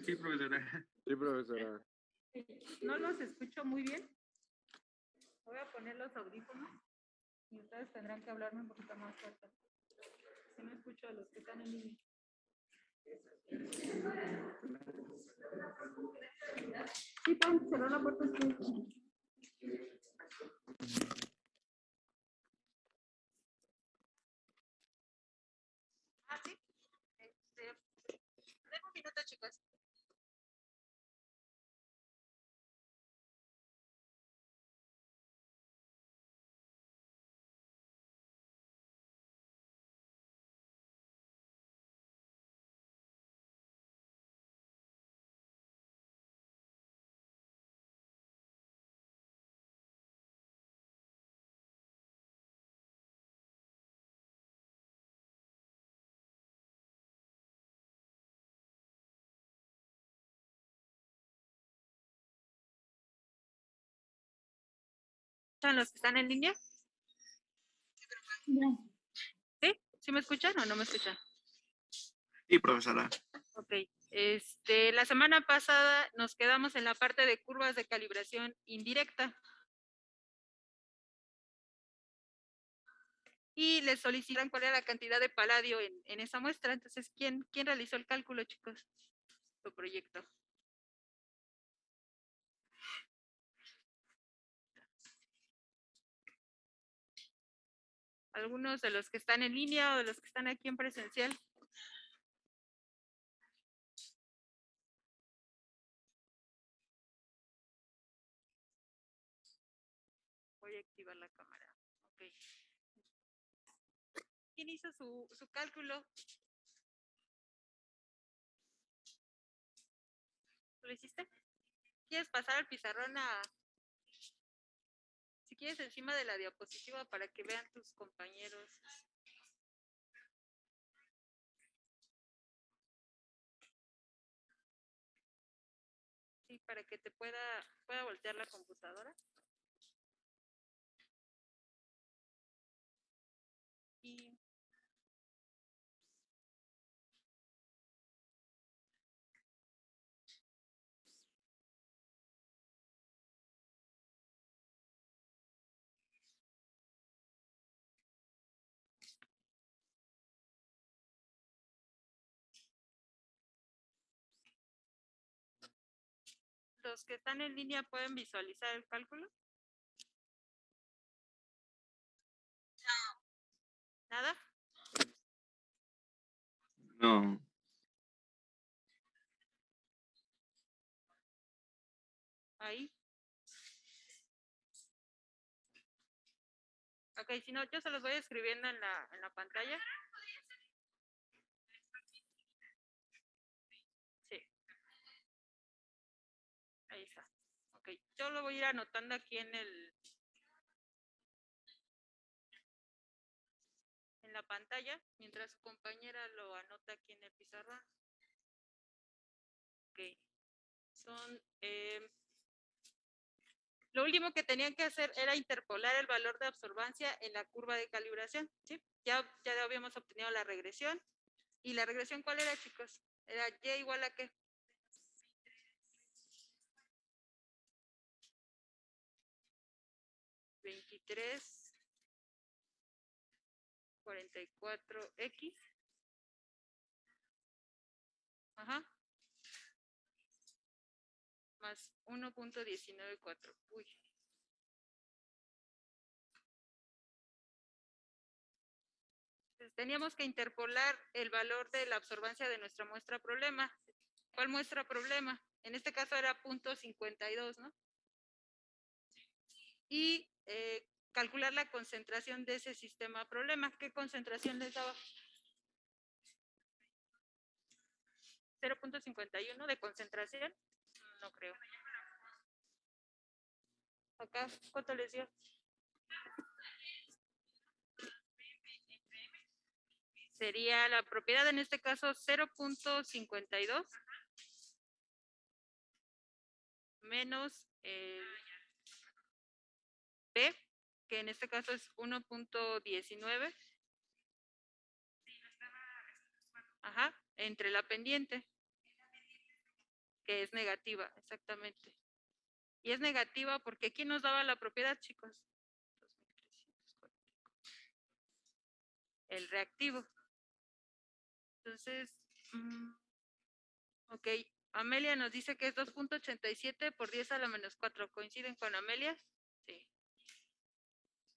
Sí, profesora. Sí, profesora. No los escucho muy bien. Voy a poner los audífonos y ustedes tendrán que hablarme un poquito más fuerte. Si no escucho a los que están en línea. Sí, pueden cerrar la puerta. Ah, sí. Tengo un minuto, chicos. ¿Están los que están en línea? ¿Sí? ¿Sí me escuchan o no me escuchan? Sí, profesora. Ok. La semana pasada nos quedamos en la parte de curvas de calibración indirecta. Y les solicitan cuál era la cantidad de paladio en esa muestra. Entonces, ¿quién realizó el cálculo, chicos? Tu proyecto. Algunos de los que están en línea o de los que están aquí en presencial. Voy a activar la cámara. Ok. ¿Quién hizo su cálculo? ¿Lo hiciste? ¿Quieres pasar al pizarrón si quieres encima de la diapositiva para que vean tus compañeros? Sí, para que te pueda voltear la computadora. Y los que están en línea pueden visualizar el cálculo. ¿Nada? No. Ahí. Ok, si no, yo se los voy escribiendo en la pantalla. Sí. Ahí está. Ok, yo lo voy a ir anotando aquí en la pantalla, mientras su compañera lo anota aquí en el pizarrón. Ok. Lo último que tenían que hacer era interpolar el valor de absorbancia en la curva de calibración, ¿sí? Ya habíamos obtenido la regresión. ¿Y la regresión cuál era, chicos? Era y igual a qué? 23, 44x. Ajá. Más 1.194. Uy. Entonces, teníamos que interpolar el valor de la absorbancia de nuestra muestra problema. ¿Cuál muestra problema? En este caso era 0.52, ¿no? Y calcular la concentración de ese sistema problema. ¿Qué concentración les daba? 0.51 de concentración. No creo. Acá, ¿cuánto les dio? Sería la propiedad en este caso 0.52 menos B, que en este caso es 1.19. Ajá, entre la pendiente. que es negativa, exactamente. Y es negativa porque ¿quién nos daba la propiedad, chicos? 2344. El reactivo. Entonces, ok, Amelia nos dice que es 2.87 por 10 a la menos 4. ¿Coinciden con Amelia? Sí.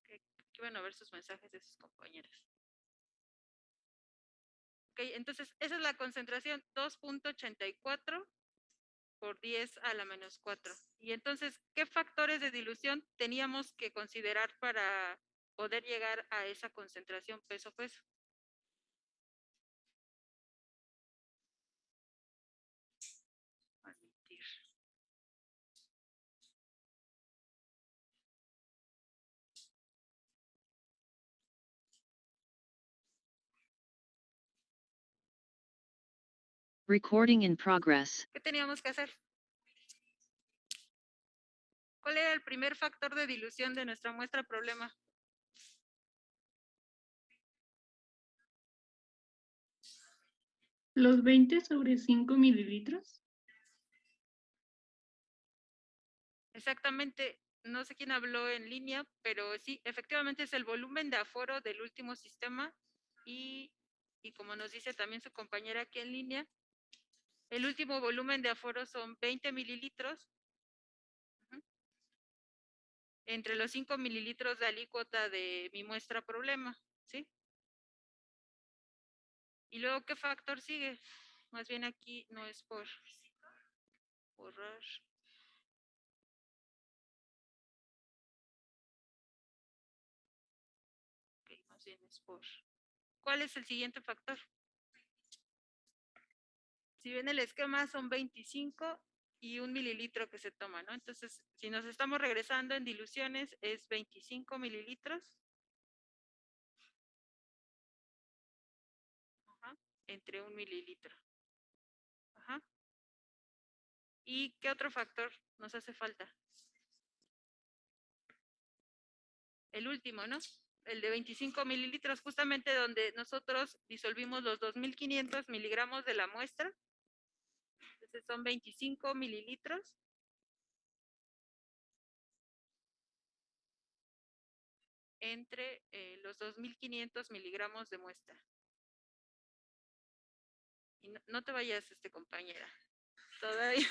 Okay. Aquí van a ver sus mensajes de sus compañeras. Ok, entonces esa es la concentración, 2.84 por 10 a la menos 4. Y entonces, ¿qué factores de dilución teníamos que considerar para poder llegar a esa concentración peso-peso? Admitir. Recording in progress. ¿Qué teníamos que hacer? ¿Cuál era el primer factor de dilución de nuestra muestra problema? Los 20 sobre 5 mililitros. Exactamente, no sé quién habló en línea, pero sí, efectivamente es el volumen de aforo del último sistema y como nos dice también su compañera aquí en línea, el último volumen de aforo son 20 mililitros entre los 5 mililitros de alícuota de mi muestra problema, ¿sí? Y luego, ¿qué factor sigue? Más bien aquí no es por borrar. Ok, más bien es por... ¿Cuál es el siguiente factor? Si ven el esquema son 25 y 1 mililitro que se toma, ¿no? Entonces, si nos estamos regresando en diluciones, es 25 mililitros. Ajá, entre 1 mililitro. Ajá. ¿Y qué otro factor nos hace falta? El último, ¿no? El de 25 mililitros, justamente donde nosotros disolvimos los 2.500 miligramos de la muestra. Entonces son 25 mililitros. Entre los 2.500 miligramos de muestra. Y no te vayas, compañera. Todavía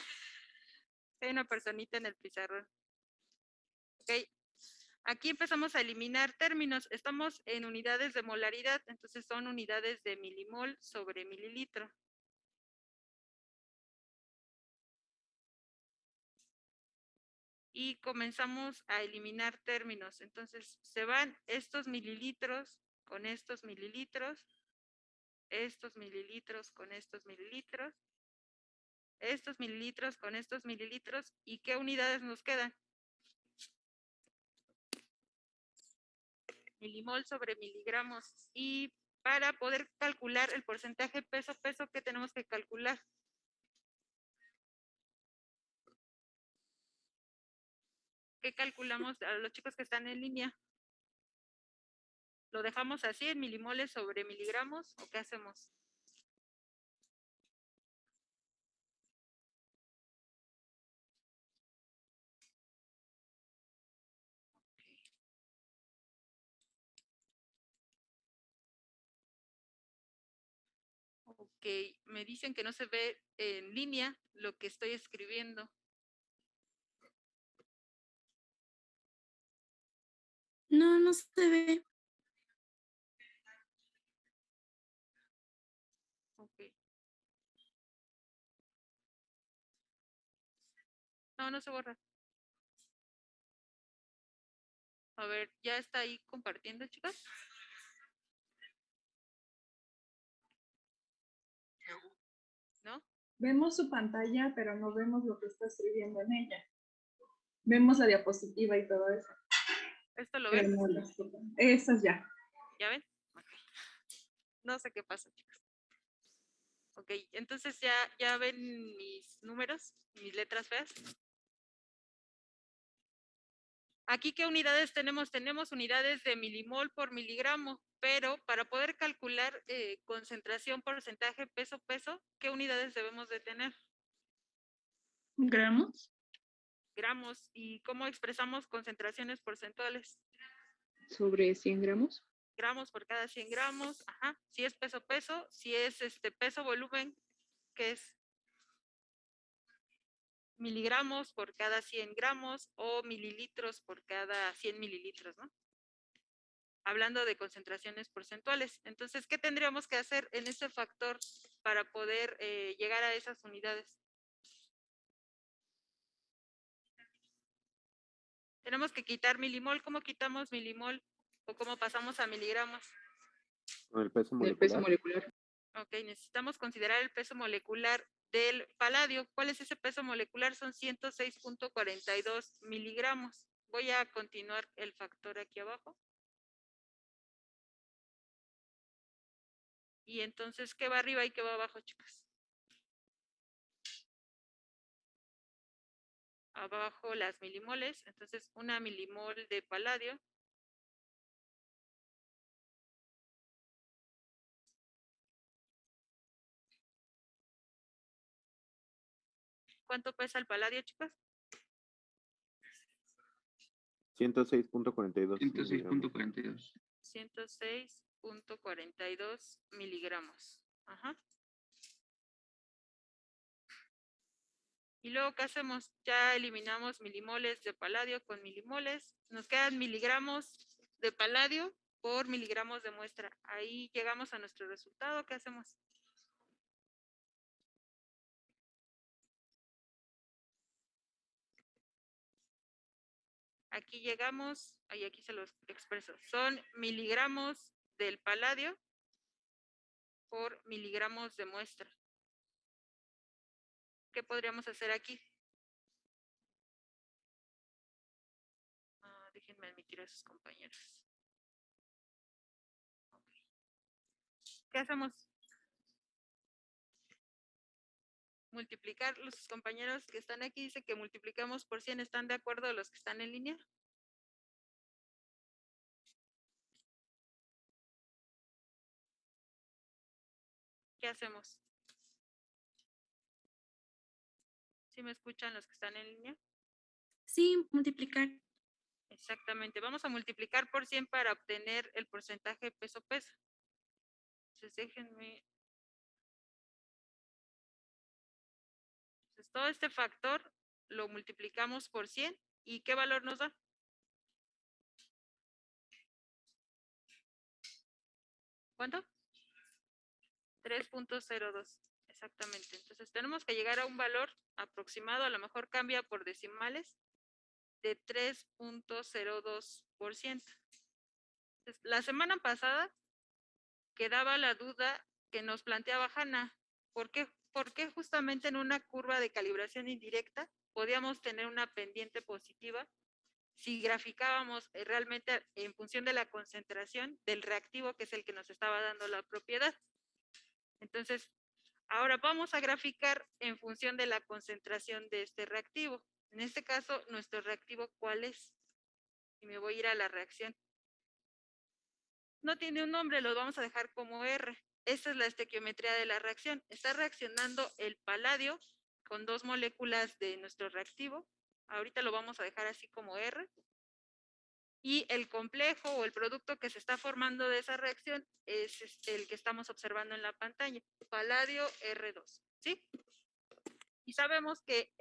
hay una personita en el pizarrón. Ok. Aquí empezamos a eliminar términos. Estamos en unidades de molaridad, entonces son unidades de milimol sobre mililitro. Y comenzamos a eliminar términos. Entonces se van estos mililitros con estos mililitros, estos mililitros con estos mililitros, estos mililitros con estos mililitros. ¿Y qué unidades nos quedan? Milimol sobre miligramos. Y para poder calcular el porcentaje peso-peso, ¿qué tenemos que calcular? ¿Qué calculamos a los chicos que están en línea? ¿Lo dejamos así en milimoles sobre miligramos o qué hacemos? Ok, me dicen que no se ve en línea lo que estoy escribiendo. No, no se ve. Ok. No, no se borra. A ver, ¿ya está ahí compartiendo, chicas? ¿No? Vemos su pantalla, pero no vemos lo que está escribiendo en ella. Vemos la diapositiva y todo eso. ¿Esto lo Pero ven? no las esas ya. ¿Ya ven? Okay. No sé qué pasa, chicos. Ok, entonces ya ven mis números, mis letras feas. Aquí, ¿qué unidades tenemos? Tenemos unidades de milimol por miligramo, pero para poder calcular concentración, porcentaje, peso, ¿qué unidades debemos de tener? ¿Gramos? Gramos. ¿Y cómo expresamos concentraciones porcentuales? Sobre 100 gramos. Gramos por cada 100 gramos. Ajá. Si es peso, si es peso volumen, que es miligramos por cada 100 gramos o mililitros por cada 100 mililitros, ¿no? Hablando de concentraciones porcentuales. Entonces, ¿qué tendríamos que hacer en ese factor para poder llegar a esas unidades? Tenemos que quitar milimol. ¿Cómo quitamos milimol? ¿O cómo pasamos a miligramos? Con el peso El peso molecular. molecular. Ok, necesitamos considerar el peso molecular del paladio. ¿Cuál es ese peso molecular? Son 106.42 miligramos. Voy a continuar el factor aquí abajo. Y entonces, ¿qué va arriba y qué va abajo, chicas? Abajo las milimoles. Entonces, una milimol de paladio ¿cuánto pesa el paladio, chicas? 106.42 miligramos. 106.42. 106.42 miligramos. Ajá. Y luego, ¿qué hacemos? Ya eliminamos milimoles de paladio con milimoles. Nos quedan miligramos de paladio por miligramos de muestra. Ahí llegamos a nuestro resultado. ¿Qué hacemos? Aquí llegamos, ahí aquí se los expreso. Son miligramos del paladio por miligramos de muestra. ¿Qué podríamos hacer aquí? Déjenme admitir a sus compañeros. Okay. ¿Qué hacemos? Multiplicar. Los compañeros que están aquí dicen que multiplicamos por 100. ¿Están de acuerdo los que están en línea? ¿Qué hacemos? ¿Sí me escuchan los que están en línea? Sí, multiplicar. Exactamente. Vamos a multiplicar por 100 para obtener el porcentaje peso-peso. Entonces déjenme. Entonces todo este factor lo multiplicamos por 100. ¿Y qué valor nos da? ¿Cuánto? 3.02. Exactamente. Entonces tenemos que llegar a un valor aproximado, a lo mejor cambia por decimales, de 3.02%. La semana pasada quedaba la duda que nos planteaba Hanna. ¿Por qué justamente en una curva de calibración indirecta podíamos tener una pendiente positiva si graficábamos realmente en función de la concentración del reactivo, que es el que nos estaba dando la propiedad? Entonces, ahora vamos a graficar en función de la concentración de este reactivo. En este caso, nuestro reactivo, ¿cuál es? Y me voy a ir a la reacción. No tiene un nombre, lo vamos a dejar como R. Esta es la estequiometría de la reacción. Está reaccionando el paladio con dos moléculas de nuestro reactivo. Ahorita lo vamos a dejar así como R. Y el complejo o el producto que se está formando de esa reacción es el que estamos observando en la pantalla. Paladio R2. ¿Sí? Y sabemos que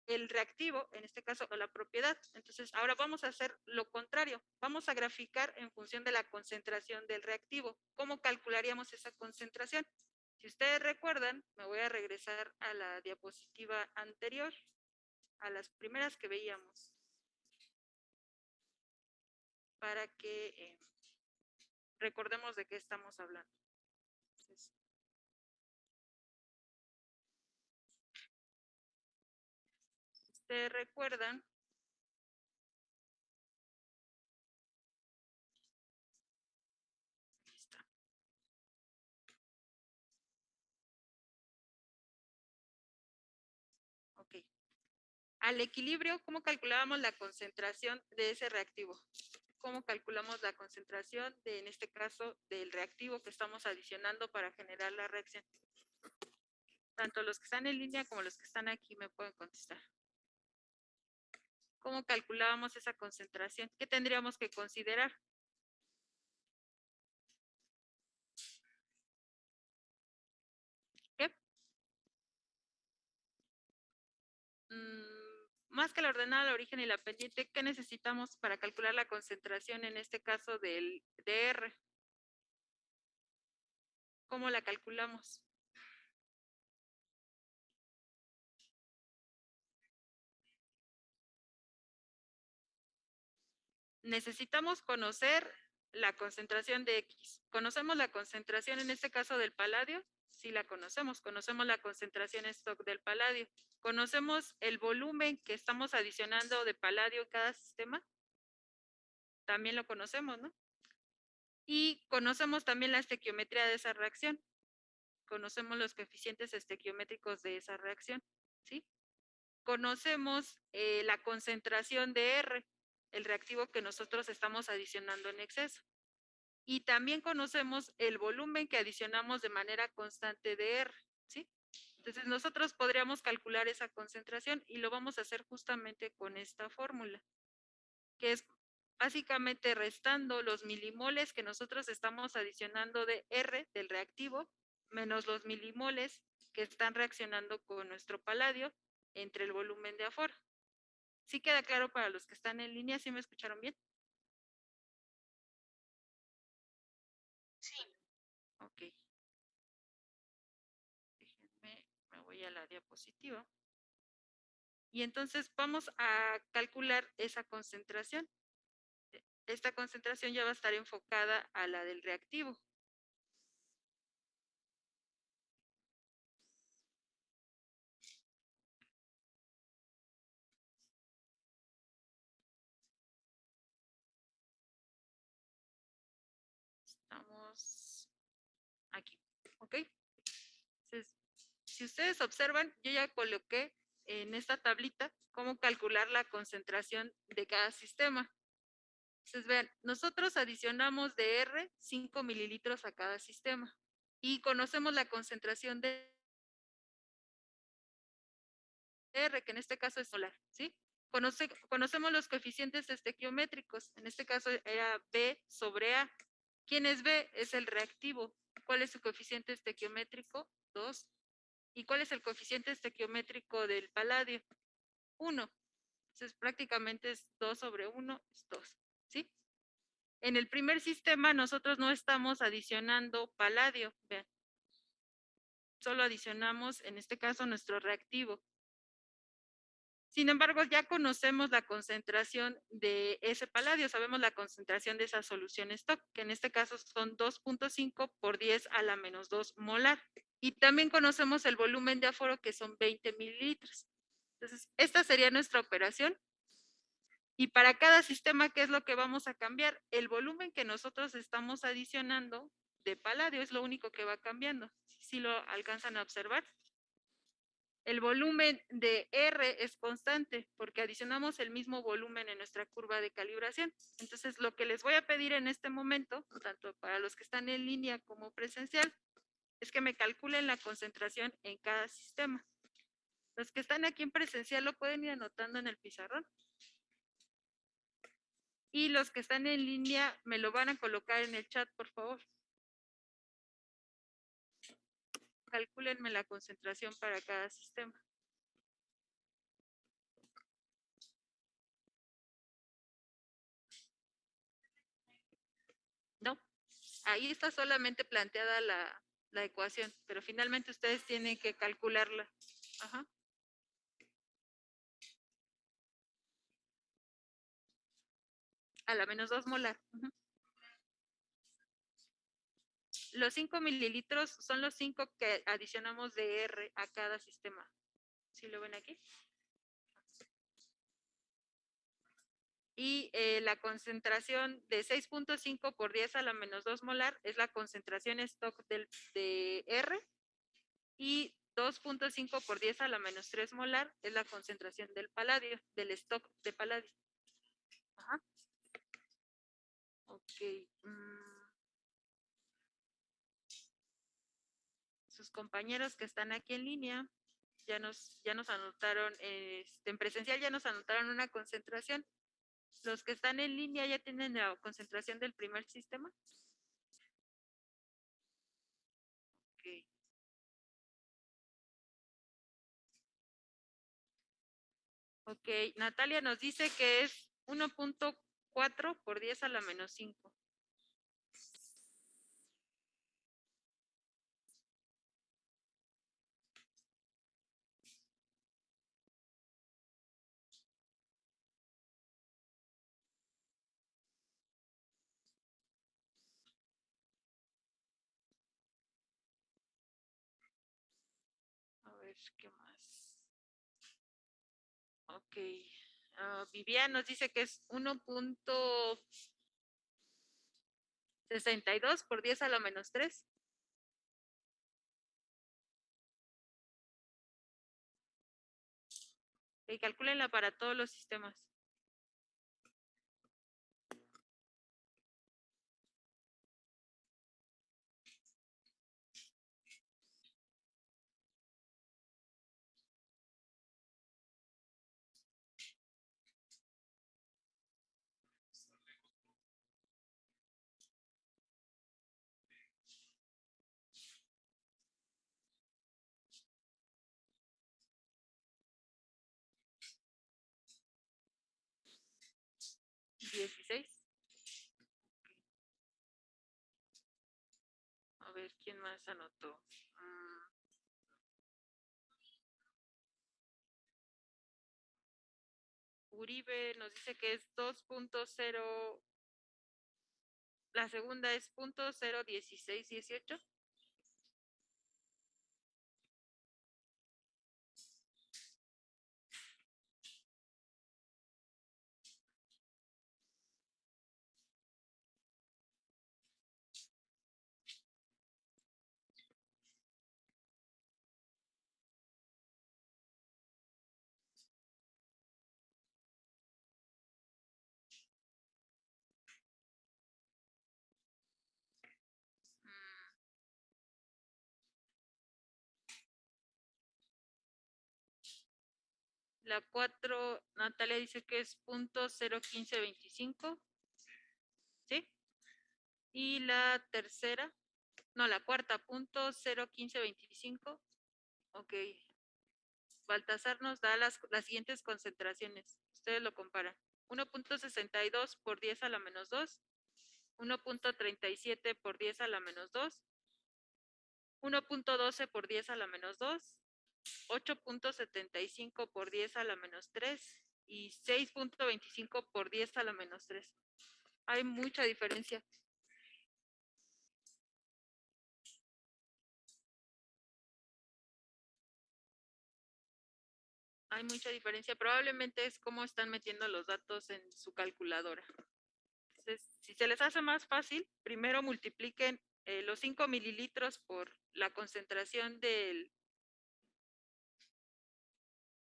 el reactivo, en este caso, o la propiedad. Entonces, ahora vamos a hacer lo contrario. Vamos a graficar en función de la concentración del reactivo. ¿Cómo calcularíamos esa concentración? Si ustedes recuerdan, me voy a regresar a la diapositiva anterior, a las primeras que veíamos, para que recordemos de qué estamos hablando. Entonces, ustedes recuerdan ok. Al equilibrio, ¿cómo calculábamos la concentración de ese reactivo? ¿Cómo calculamos la concentración de, en este caso, del reactivo que estamos adicionando para generar la reacción? Tanto los que están en línea como los que están aquí me pueden contestar. ¿Cómo calculábamos esa concentración? ¿Qué tendríamos que considerar? ¿Qué? Más que la ordenada, el origen y la pendiente, ¿qué necesitamos para calcular la concentración en este caso del DR? ¿Cómo la calculamos? Necesitamos conocer la concentración de X. ¿Conocemos la concentración en este caso del paladio? Sí la conocemos. Conocemos la concentración stock del paladio. ¿Conocemos el volumen que estamos adicionando de paladio en cada sistema? También lo conocemos, ¿no? Y conocemos también la estequiometría de esa reacción. Conocemos los coeficientes estequiométricos de esa reacción, ¿sí? Conocemos la concentración de R, el reactivo que nosotros estamos adicionando en exceso. Y también conocemos el volumen que adicionamos de manera constante de R, ¿sí? Entonces nosotros podríamos calcular esa concentración y lo vamos a hacer justamente con esta fórmula, que es básicamente restando los milimoles que nosotros estamos adicionando de R del reactivo, menos los milimoles que están reaccionando con nuestro paladio entre el volumen de aforo. ¿Sí queda claro para los que están en línea? ¿Sí me escucharon bien? Sí. Ok. Déjenme, me voy a la diapositiva. Y entonces vamos a calcular esa concentración. Esta concentración ya va a estar enfocada a la del reactivo. Estamos aquí, ¿ok? Entonces, si ustedes observan, yo ya coloqué en esta tablita cómo calcular la concentración de cada sistema. Entonces, vean, nosotros adicionamos de R 5 mililitros a cada sistema y conocemos la concentración de R, que en este caso es solar, ¿sí? Conocemos los coeficientes estequiométricos, en este caso era B sobre A. ¿Quién es B? Es el reactivo. ¿Cuál es su coeficiente estequiométrico? 2. ¿Y cuál es el coeficiente estequiométrico del paladio? 1. Entonces prácticamente es 2 sobre 1, es 2, ¿sí? En el primer sistema nosotros no estamos adicionando paladio, vean. Solo adicionamos, en este caso, nuestro reactivo. Sin embargo, ya conocemos la concentración de ese paladio, sabemos la concentración de esa solución stock, que en este caso son 2.5 por 10 a la menos 2 molar. Y también conocemos el volumen de aforo, que son 20 mililitros. Entonces, esta sería nuestra operación. Y para cada sistema, ¿qué es lo que vamos a cambiar? El volumen que nosotros estamos adicionando de paladio es lo único que va cambiando. Si lo alcanzan a observar. El volumen de R es constante porque adicionamos el mismo volumen en nuestra curva de calibración. Entonces, lo que les voy a pedir en este momento, tanto para los que están en línea como presencial, es que me calculen la concentración en cada sistema. Los que están aquí en presencial lo pueden ir anotando en el pizarrón. Y los que están en línea me lo van a colocar en el chat, por favor. Calcúlenme la concentración para cada sistema. No, ahí está solamente planteada la ecuación, pero finalmente ustedes tienen que calcularla. Ajá. A la menos 2 molar. Ujú. Los 5 mililitros son los 5 que adicionamos de R a cada sistema. ¿Sí lo ven aquí? Y la concentración de 6.5 por 10 a la menos 2 molar es la concentración stock de R. Y 2.5 por 10 a la menos 3 molar es la concentración del paladio, del stock de paladio. Ajá. Ok. sus compañeros que están aquí en línea ya nos anotaron, en presencial ya nos anotaron una concentración. Los que están en línea ya tienen la concentración del primer sistema. Ok. Ok, Natalia nos dice que es 1.4 por 10 a la menos 5. A ver, ¿qué más? Ok. Vivian nos dice que es 1.62 por 10 a la menos 3. Y calcúlenla para todos los sistemas. ¿16? A ver, ¿quién más anotó? Uribe nos dice que es 2.0. La segunda es 0.01618. La 4, Natalia dice que es 0.01525. ¿Sí? Y la tercera, no, la cuarta, 0.01525. Ok. Baltasar nos da las siguientes concentraciones. Ustedes lo comparan. 1.62 por 10 a la menos 2. 1.37 por 10 a la menos 2. 1.12 por 10 a la menos 2. 8.75 por 10 a la menos 3 y 6.25 por 10 a la menos 3. Hay mucha diferencia. Hay mucha diferencia. Probablemente es cómo están metiendo los datos en su calculadora. Entonces, si se les hace más fácil, primero multipliquen los 5 mililitros por la concentración del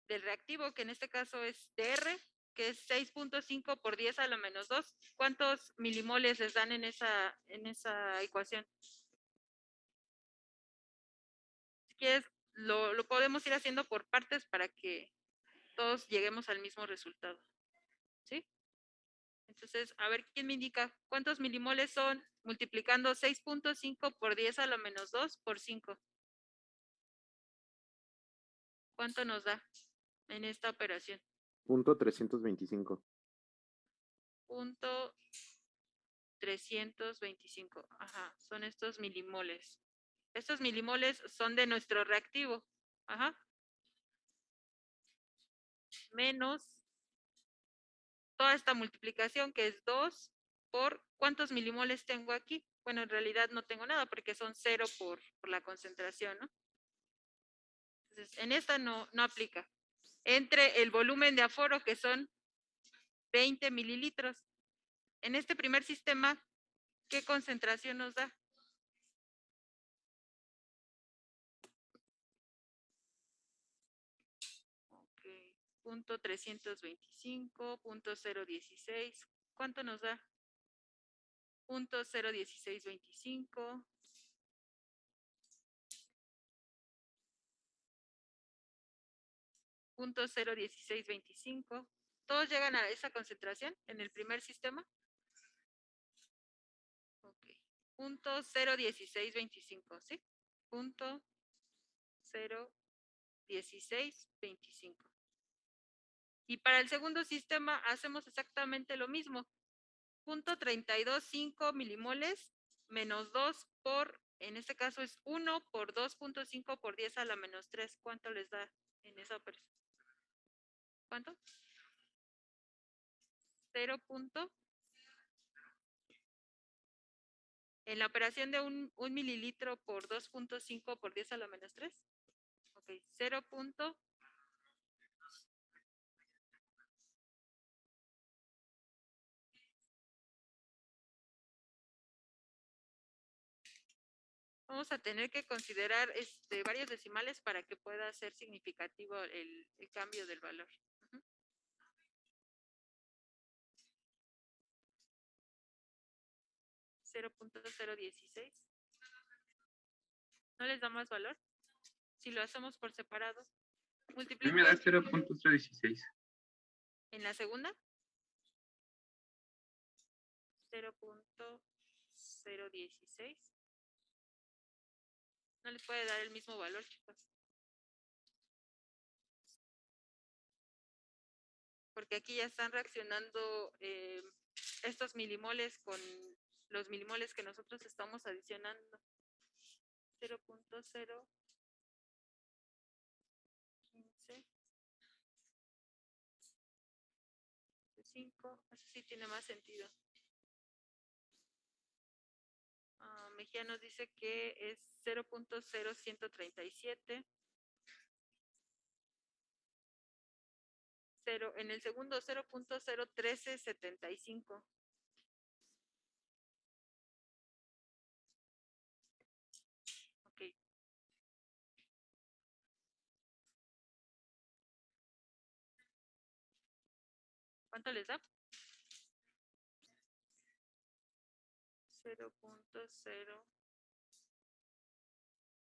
reactivo, que en este caso es DR, que es 6.5 por 10 a la menos 2. ¿Cuántos milimoles les dan en esa ecuación? Si quieres, lo podemos ir haciendo por partes para que todos lleguemos al mismo resultado. ¿Sí? Entonces, a ver quién me indica cuántos milimoles son multiplicando 6.5 por 10 a la menos 2 por 5. ¿Cuánto nos da en esta operación? Punto 325. Punto 325. Ajá, son estos milimoles. Estos milimoles son de nuestro reactivo. Ajá. Menos toda esta multiplicación que es 2 por ¿cuántos milimoles tengo aquí? Bueno, en realidad no tengo nada porque son 0 por la concentración, ¿no? Entonces, en esta no aplica. Entre el volumen de aforo, que son 20 mililitros. En este primer sistema, ¿qué concentración nos da? Ok, punto 325, punto 016. ¿Cuánto nos da? Punto 01625. .01625. ¿Todos llegan a esa concentración en el primer sistema? Ok. .01625, ¿sí? .01625. Y para el segundo sistema hacemos exactamente lo mismo. 0.325 milimoles menos 2 por, en este caso es 1 por 2.5 por 10 a la menos 3. ¿Cuánto les da en esa operación? ¿Cuánto? 0. En la operación de un mililitro por 2.5 por 10 a la menos 3. Ok, 0. Vamos a tener que considerar varios decimales para que pueda ser significativo el cambio del valor. 0.016. ¿No les da más valor? Si lo hacemos por separado. A mí Multiplico me da 0.016. en la segunda. 0.016. No les puede dar el mismo valor, chicos. Porque aquí ya están reaccionando estos milimoles con los milimoles que nosotros estamos adicionando. 0.015. Eso sí tiene más sentido. Mejía nos dice que es 0.0137. En el segundo 0.01375. Ok. ¿Cuánto les da? 0.0.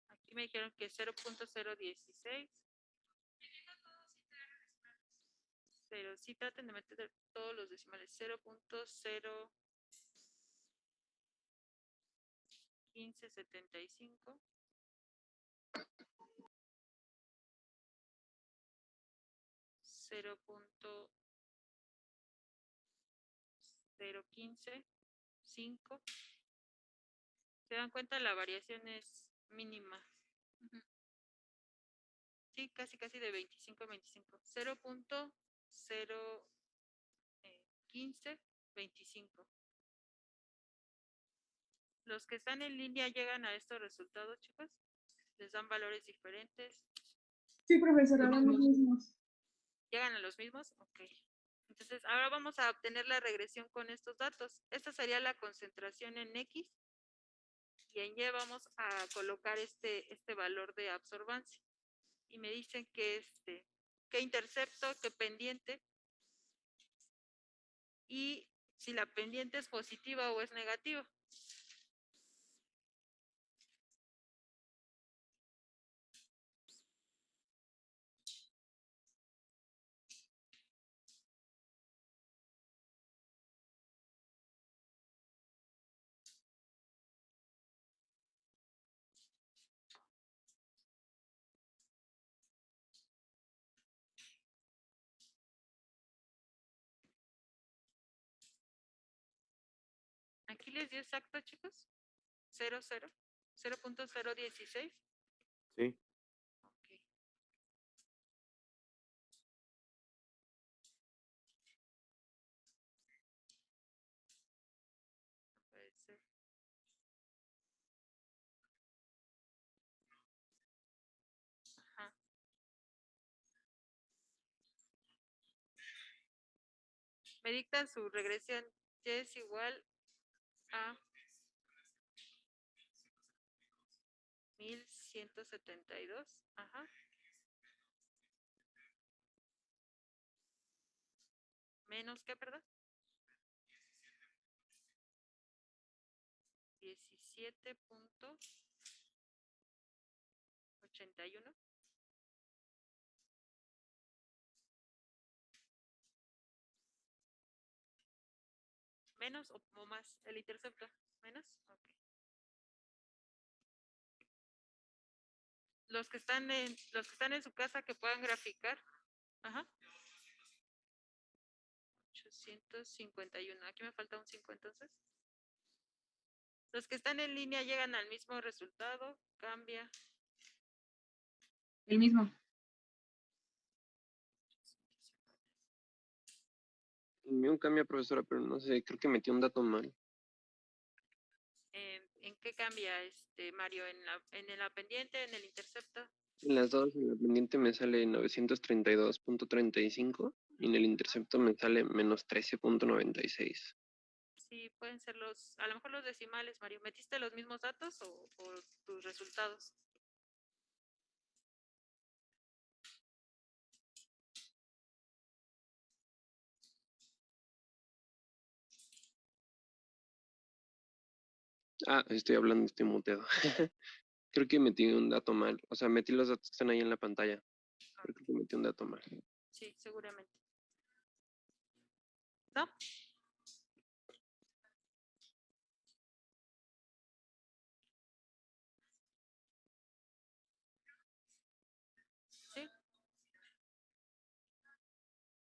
Aquí me dijeron que 0.016. Pero sí traten de meter todos los decimales. 0.01575. 0.0155. ¿Se dan cuenta? La variación es mínima. Sí, casi de 25 a 25. 0.01525. Los que están en línea llegan a estos resultados, chicos. Les dan valores diferentes. Sí, profesora, dan los mismos. ¿Llegan a los mismos? Ok. Entonces, ahora vamos a obtener la regresión con estos datos. Esta sería la concentración en X. Y en Y vamos a colocar este valor de absorbancia. Y me dicen que qué intercepto, qué pendiente. Y si la pendiente es positiva o es negativa. Aquí les dio exacto, chicos. 0.016. Sí. Ok. No puede ser. Ajá. Me dictan su regresión. Y es igual a 1172. Ajá. Menos qué, perdón. 17.81. ¿Menos o más? El intercepto. ¿Menos? Ok. Los que están en su casa que puedan graficar. Ajá. 851. Aquí me falta un 5 entonces. Los que están en línea llegan al mismo resultado. Cambia. El mismo. El mío cambia, profesora, pero no sé, creo que metí un dato mal. ¿En qué cambia, Mario? ¿En la pendiente, en el intercepto? En las dos, en la pendiente me sale 932.35 y en el intercepto me sale menos 13.96. Sí, pueden ser a lo mejor los decimales, Mario. ¿Metiste los mismos datos o tus resultados? Ah, estoy hablando, estoy muteado. Creo que metí un dato mal. O sea, metí los datos que están ahí en la pantalla. Creo que metí un dato mal. Sí, seguramente. ¿No? Sí.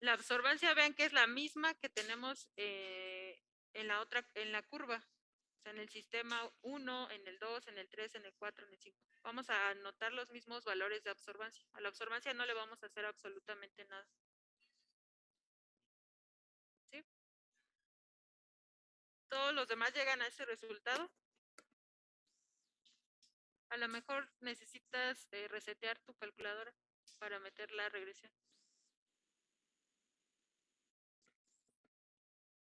La absorbancia, vean que es la misma que tenemos en la curva. O sea, en el sistema 1, en el 2, en el 3, en el 4, en el 5. Vamos a anotar los mismos valores de absorbancia. A la absorbancia no le vamos a hacer absolutamente nada. ¿Sí? Todos los demás llegan a ese resultado. A lo mejor necesitas resetear tu calculadora para meter la regresión.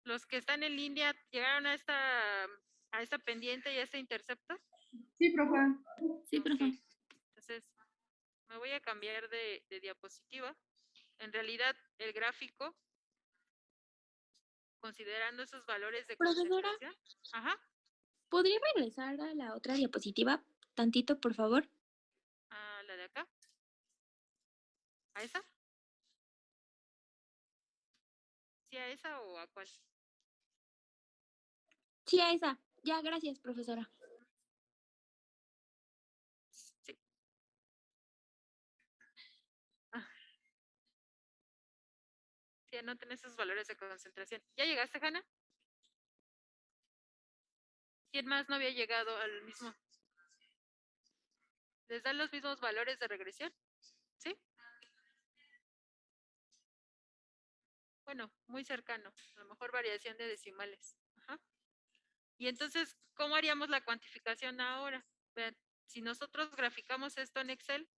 Los que están en línea llegaron a esta pendiente y a este intercepto. Sí, profe. Sí, profe. Ok. Entonces, me voy a cambiar de diapositiva. En realidad, el gráfico, considerando esos valores de Profesora, concentración. Ajá. ¿podría regresar a la otra diapositiva tantito, por favor? A la de acá. ¿A esa? ¿Sí a esa o a cuál? Sí, a esa. Ya, gracias, profesora. Sí. Ah. Sí, anoten esos valores de concentración. ¿Ya llegaste, Hanna? ¿Quién más no había llegado al mismo? ¿Les dan los mismos valores de regresión? ¿Sí? Bueno, muy cercano. A lo mejor variación de decimales. Ajá. Y entonces, ¿cómo haríamos la cuantificación ahora? Vean, si nosotros graficamos esto en Excel,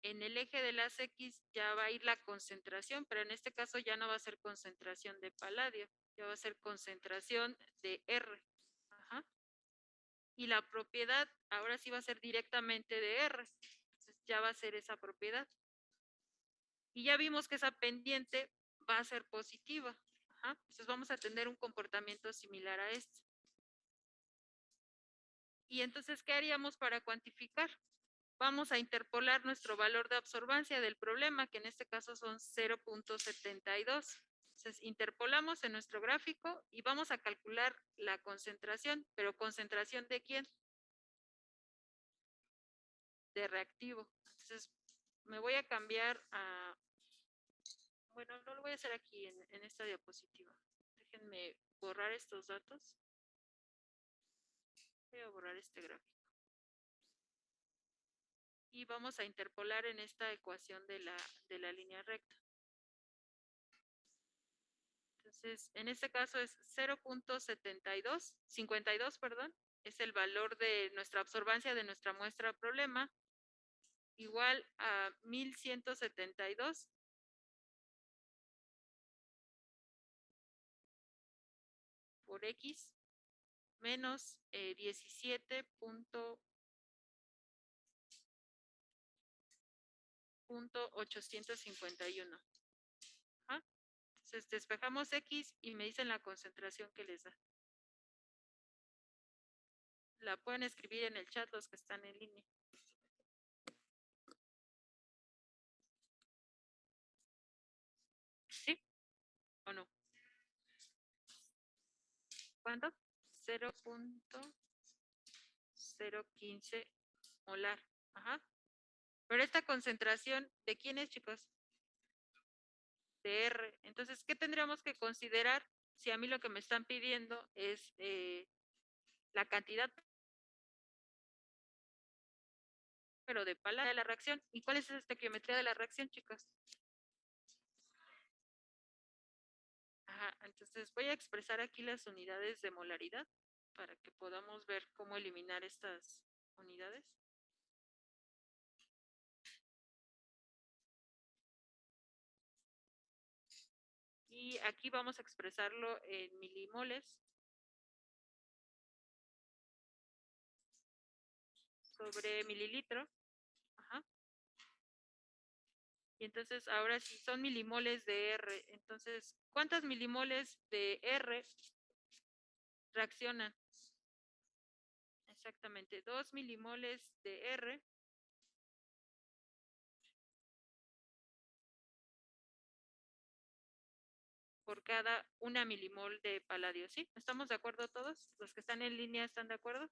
en el eje de las X ya va a ir la concentración, pero en este caso ya no va a ser concentración de paladio, ya va a ser concentración de R. Ajá. Y la propiedad ahora sí va a ser directamente de R. Entonces ya va a ser esa propiedad. Y ya vimos que esa pendiente va a ser positiva. Ajá. Entonces vamos a tener un comportamiento similar a este. Y entonces, ¿qué haríamos para cuantificar? Vamos a interpolar nuestro valor de absorbancia del problema, que en este caso son 0.72. Entonces, interpolamos en nuestro gráfico y vamos a calcular la concentración, pero ¿concentración de quién? De reactivo. Entonces, me voy a cambiar a... Bueno, no lo voy a hacer aquí en esta diapositiva. Déjenme borrar estos datos. Voy a borrar este gráfico. Y vamos a interpolar en esta ecuación de la línea recta. Entonces, en este caso es 0.52, perdón, es el valor de nuestra absorbancia de nuestra muestra problema, igual a 1172 por X menos 17.851. ¿Ah? Entonces, despejamos X y me dicen la concentración que les da. La pueden escribir en el chat los que están en línea. ¿Sí o no? ¿Cuánto? 0.015 molar. Ajá. Pero esta concentración, ¿de quién es, chicos? De R. Entonces, ¿qué tendríamos que considerar si a mí lo que me están pidiendo es la cantidad, pero de paladio de la reacción? ¿Y cuál es la estequiometría de la reacción, chicos? Ajá, entonces voy a expresar aquí las unidades de molaridad para que podamos ver cómo eliminar estas unidades. Y aquí vamos a expresarlo en milimoles sobre mililitro. Ajá. Y entonces ahora sí son milimoles de R. Entonces, ¿cuántas milimoles de R reaccionan? Exactamente, 2 milimoles de R por cada 1 milimol de paladio. ¿Sí? ¿Estamos de acuerdo todos? ¿Los que están en línea están de acuerdo?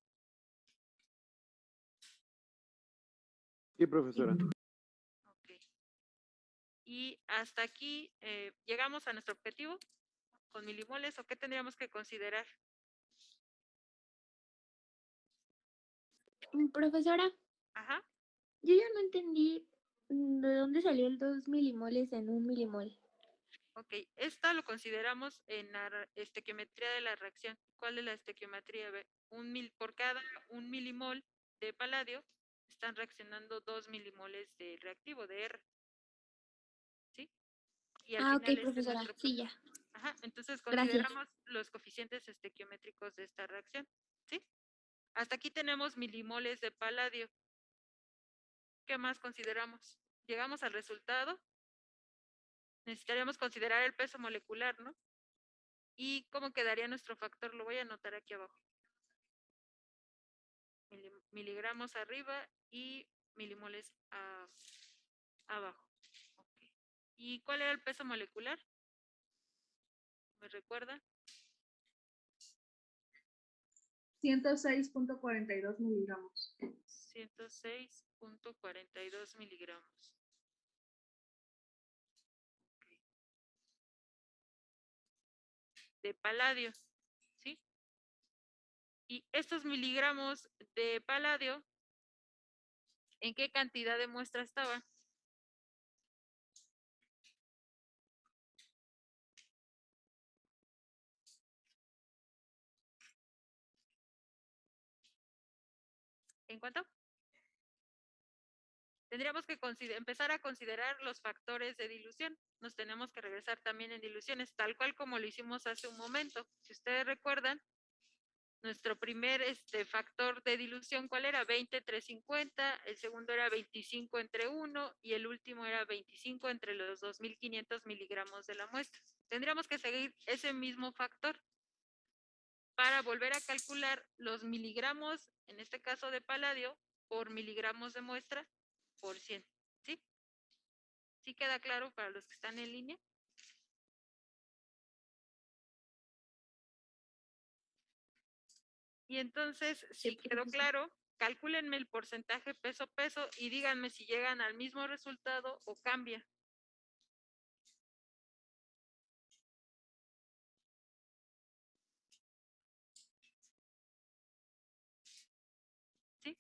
Sí, profesora. Ok. Y hasta aquí llegamos a nuestro objetivo con milimoles, ¿o qué tendríamos que considerar? Profesora, Ajá. yo ya no entendí de dónde salió el 2 milimoles en 1 milimol. Ok, esta lo consideramos en la estequiometría de la reacción. ¿Cuál es la estequiometría? Ve, por cada 1 milimol de paladio están reaccionando 2 milimoles de reactivo, de R. ¿Sí? Y al Ah, ok, final este es profesora, nuestro sí, producto. ya. Ajá, entonces Gracias. consideramos los coeficientes estequiométricos de esta reacción. ¿Sí? Hasta aquí tenemos milimoles de paladio. ¿Qué más consideramos? Llegamos al resultado. Necesitaríamos considerar el peso molecular, ¿no? ¿Y cómo quedaría nuestro factor? Lo voy a anotar aquí abajo. Miligramos arriba y milimoles abajo. Okay. ¿Y cuál era el peso molecular? ¿Me recuerda? 106.42 miligramos. 106.42 miligramos. Okay. De paladio, ¿sí? Y estos miligramos de paladio, ¿en qué cantidad de muestra estaban? ¿En cuánto? Tendríamos que empezar a considerar los factores de dilución. Nos tenemos que regresar también en diluciones, tal cual como lo hicimos hace un momento. Si ustedes recuerdan, nuestro primer factor de dilución, ¿cuál era? 20 entre 50, el segundo era 25 entre 1 y el último era 25 entre los 2.500 miligramos de la muestra. Tendríamos que seguir ese mismo factor para volver a calcular los miligramos, en este caso de paladio, por miligramos de muestra por 100. ¿Sí? ¿Sí queda claro para los que están en línea? Y entonces, si quedó claro, calcúlenme el porcentaje peso-peso y díganme si llegan al mismo resultado o cambia. ¿Sí?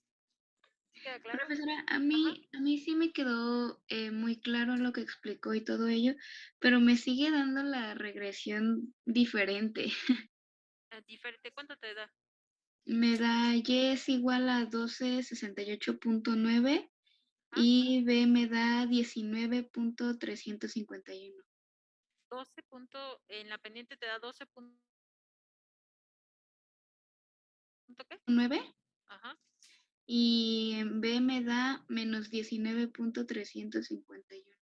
¿Sí queda claro? Profesora, a mí sí me quedó muy claro lo que explicó y todo ello, pero me sigue dando la regresión diferente. Diferente, ¿cuánto te da? Me da Y es igual a 1268.9 ¿Ah? y B me da 19.351. 12 punto, en la pendiente te da 12 punto, ¿qué? 9 Ajá. y en B me da menos 19.351.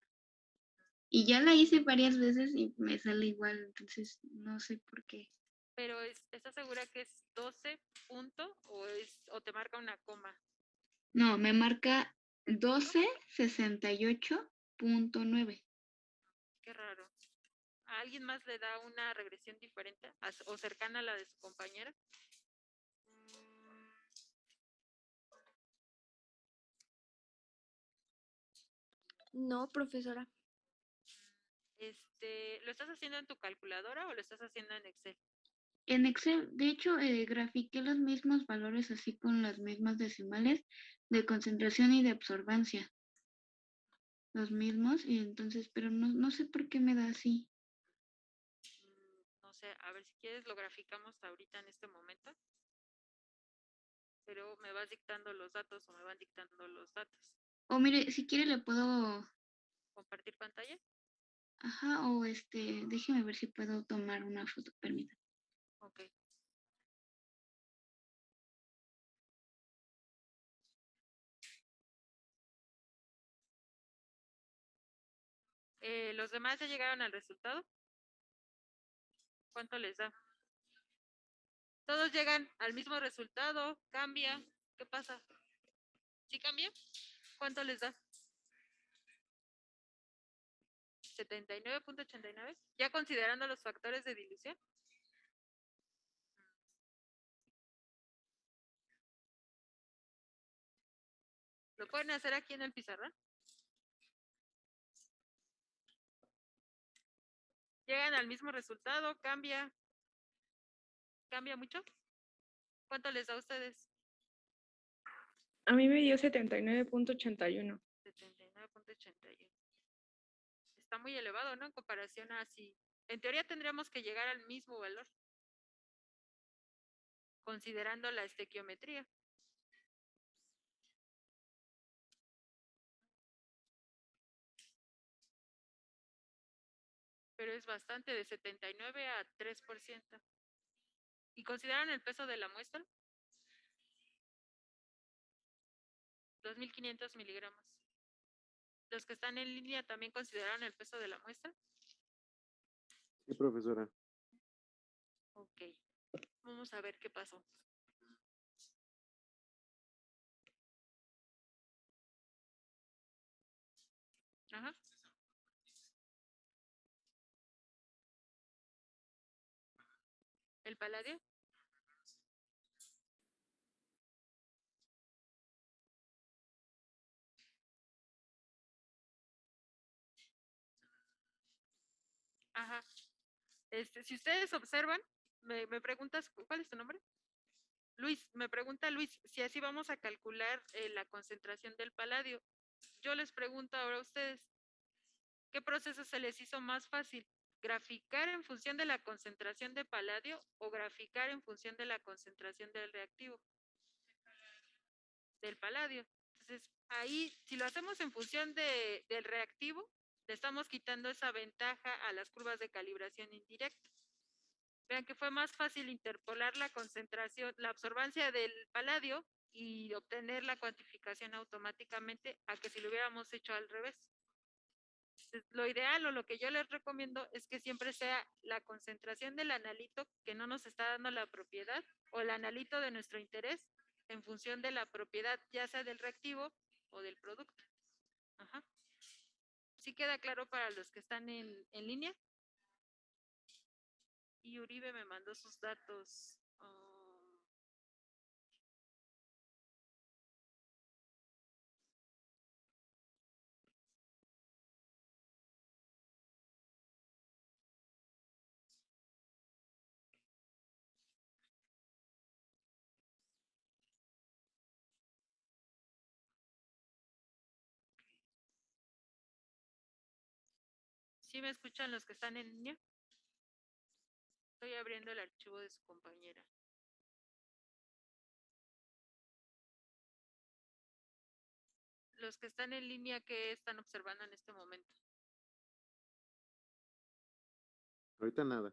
Y ya la hice varias veces y me sale igual, entonces no sé por qué. Pero ¿estás segura que es 12 punto o te marca una coma? No, me marca 1268.9. Qué raro. ¿A alguien más le da una regresión diferente o cercana a la de su compañera? No, profesora. ¿Lo estás haciendo en tu calculadora o lo estás haciendo en Excel? En Excel, de hecho, grafiqué los mismos valores así con las mismas decimales de concentración y de absorbancia. Los mismos, y entonces, pero no sé por qué me da así. No sé, a ver si quieres lo graficamos ahorita en este momento. Pero me vas dictando los datos o me van dictando los datos. O mire, si quiere le puedo, ¿Compartir pantalla? ajá, o déjeme ver si puedo tomar una foto, permítame. Ok. ¿Los demás ya llegaron al resultado? ¿Cuánto les da? Todos llegan al mismo resultado, cambia, ¿qué pasa? ¿Sí cambia? ¿Cuánto les da? 79.89, ya considerando los factores de dilución. ¿Lo pueden hacer aquí en el pizarrón? Llegan al mismo resultado, cambia. ¿Cambia mucho? ¿Cuánto les da a ustedes? A mí me dio 79.81. 79.81. Está muy elevado, ¿no? En comparación a si... En teoría tendríamos que llegar al mismo valor, considerando la estequiometría. Pero es bastante, de 79 a 3%. ¿Y consideran el peso de la muestra? 2.500 miligramos. ¿Los que están en línea también consideraron el peso de la muestra? Sí, profesora. Ok. Vamos a ver qué pasó. Ajá. ¿El paladio? Ajá. Si ustedes observan, me preguntas, ¿cuál es tu nombre? Luis, me pregunta Luis, si así vamos a calcular la concentración del paladio. Yo les pregunto ahora a ustedes, ¿qué proceso se les hizo más fácil? ¿Graficar en función de la concentración de paladio o graficar en función de la concentración del reactivo? Del paladio. Entonces, ahí, si lo hacemos en función del reactivo, le estamos quitando esa ventaja a las curvas de calibración indirecta. Vean que fue más fácil interpolar la concentración, la absorbancia del paladio y obtener la cuantificación automáticamente a que si lo hubiéramos hecho al revés. Entonces, lo ideal o lo que yo les recomiendo es que siempre sea la concentración del analito que no nos está dando la propiedad o el analito de nuestro interés en función de la propiedad ya sea del reactivo o del producto. Ajá. ¿Sí queda claro para los que están en línea? Y Uribe me mandó sus datos. ¿Sí me escuchan los que están en línea? Estoy abriendo el archivo de su compañera. Los que están en línea, ¿qué están observando en este momento? Ahorita nada.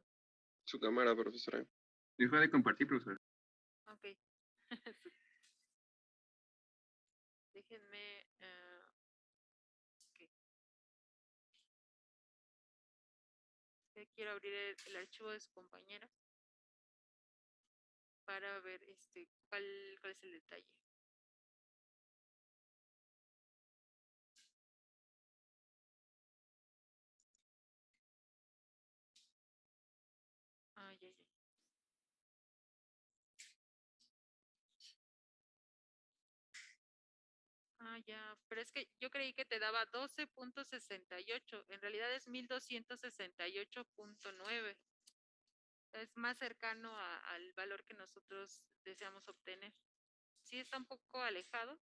Su cámara, profesora. Deja de compartir, profesor. Ok. Déjenme... ok. Quiero abrir el archivo de su compañera para ver cuál es el detalle. Ah, ya, pero es que yo creí que te daba 12.68, en realidad es 1268.9. Es más cercano al valor que nosotros deseamos obtener. Sí está un poco alejado.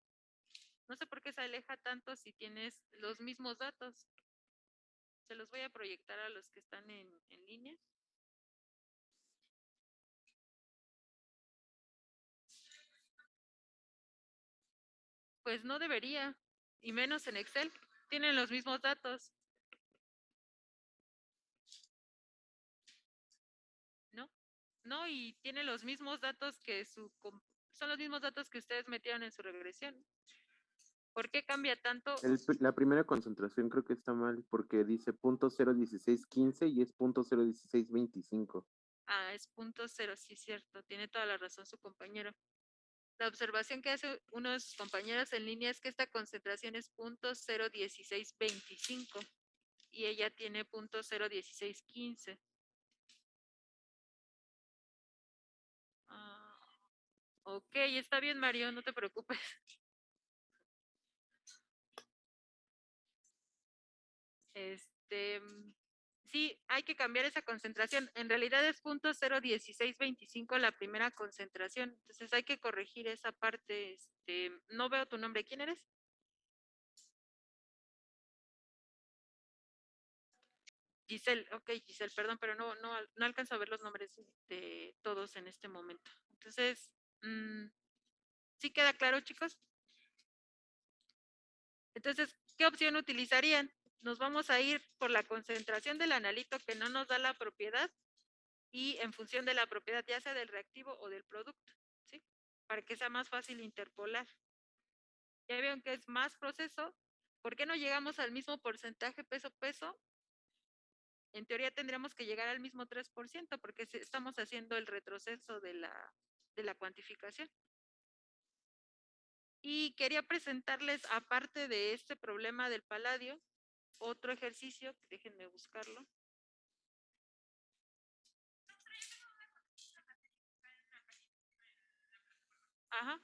No sé por qué se aleja tanto si tienes los mismos datos. Se los voy a proyectar a los que están en línea. Pues no debería, y menos en Excel. Tienen los mismos datos. ¿No? No, y tiene los mismos datos que son los mismos datos que ustedes metieron en su regresión. ¿Por qué cambia tanto? La primera concentración creo que está mal porque dice .01615 y es .01625. Ah, es 0.0, sí es cierto, tiene toda la razón su compañero. La observación que hace uno de sus compañeros en línea es que esta concentración es 0.01625 y ella tiene 0.01615. Ok, está bien, Mario, no te preocupes. Sí, hay que cambiar esa concentración. En realidad es 0.01625 la primera concentración. Entonces hay que corregir esa parte. No veo tu nombre. ¿Quién eres? Giselle. Ok, Giselle, perdón, pero no alcanzo a ver los nombres de todos en este momento. Entonces, ¿sí queda claro, chicos? Entonces, ¿qué opción utilizarían? Nos vamos a ir por la concentración del analito que no nos da la propiedad y en función de la propiedad ya sea del reactivo o del producto, ¿sí? Para que sea más fácil interpolar. Ya vieron que es más proceso. ¿Por qué no llegamos al mismo porcentaje peso-peso? En teoría tendríamos que llegar al mismo 3% porque estamos haciendo el retroceso de la cuantificación. Y quería presentarles, aparte de este problema del paladio, otro ejercicio, déjenme buscarlo. Ajá.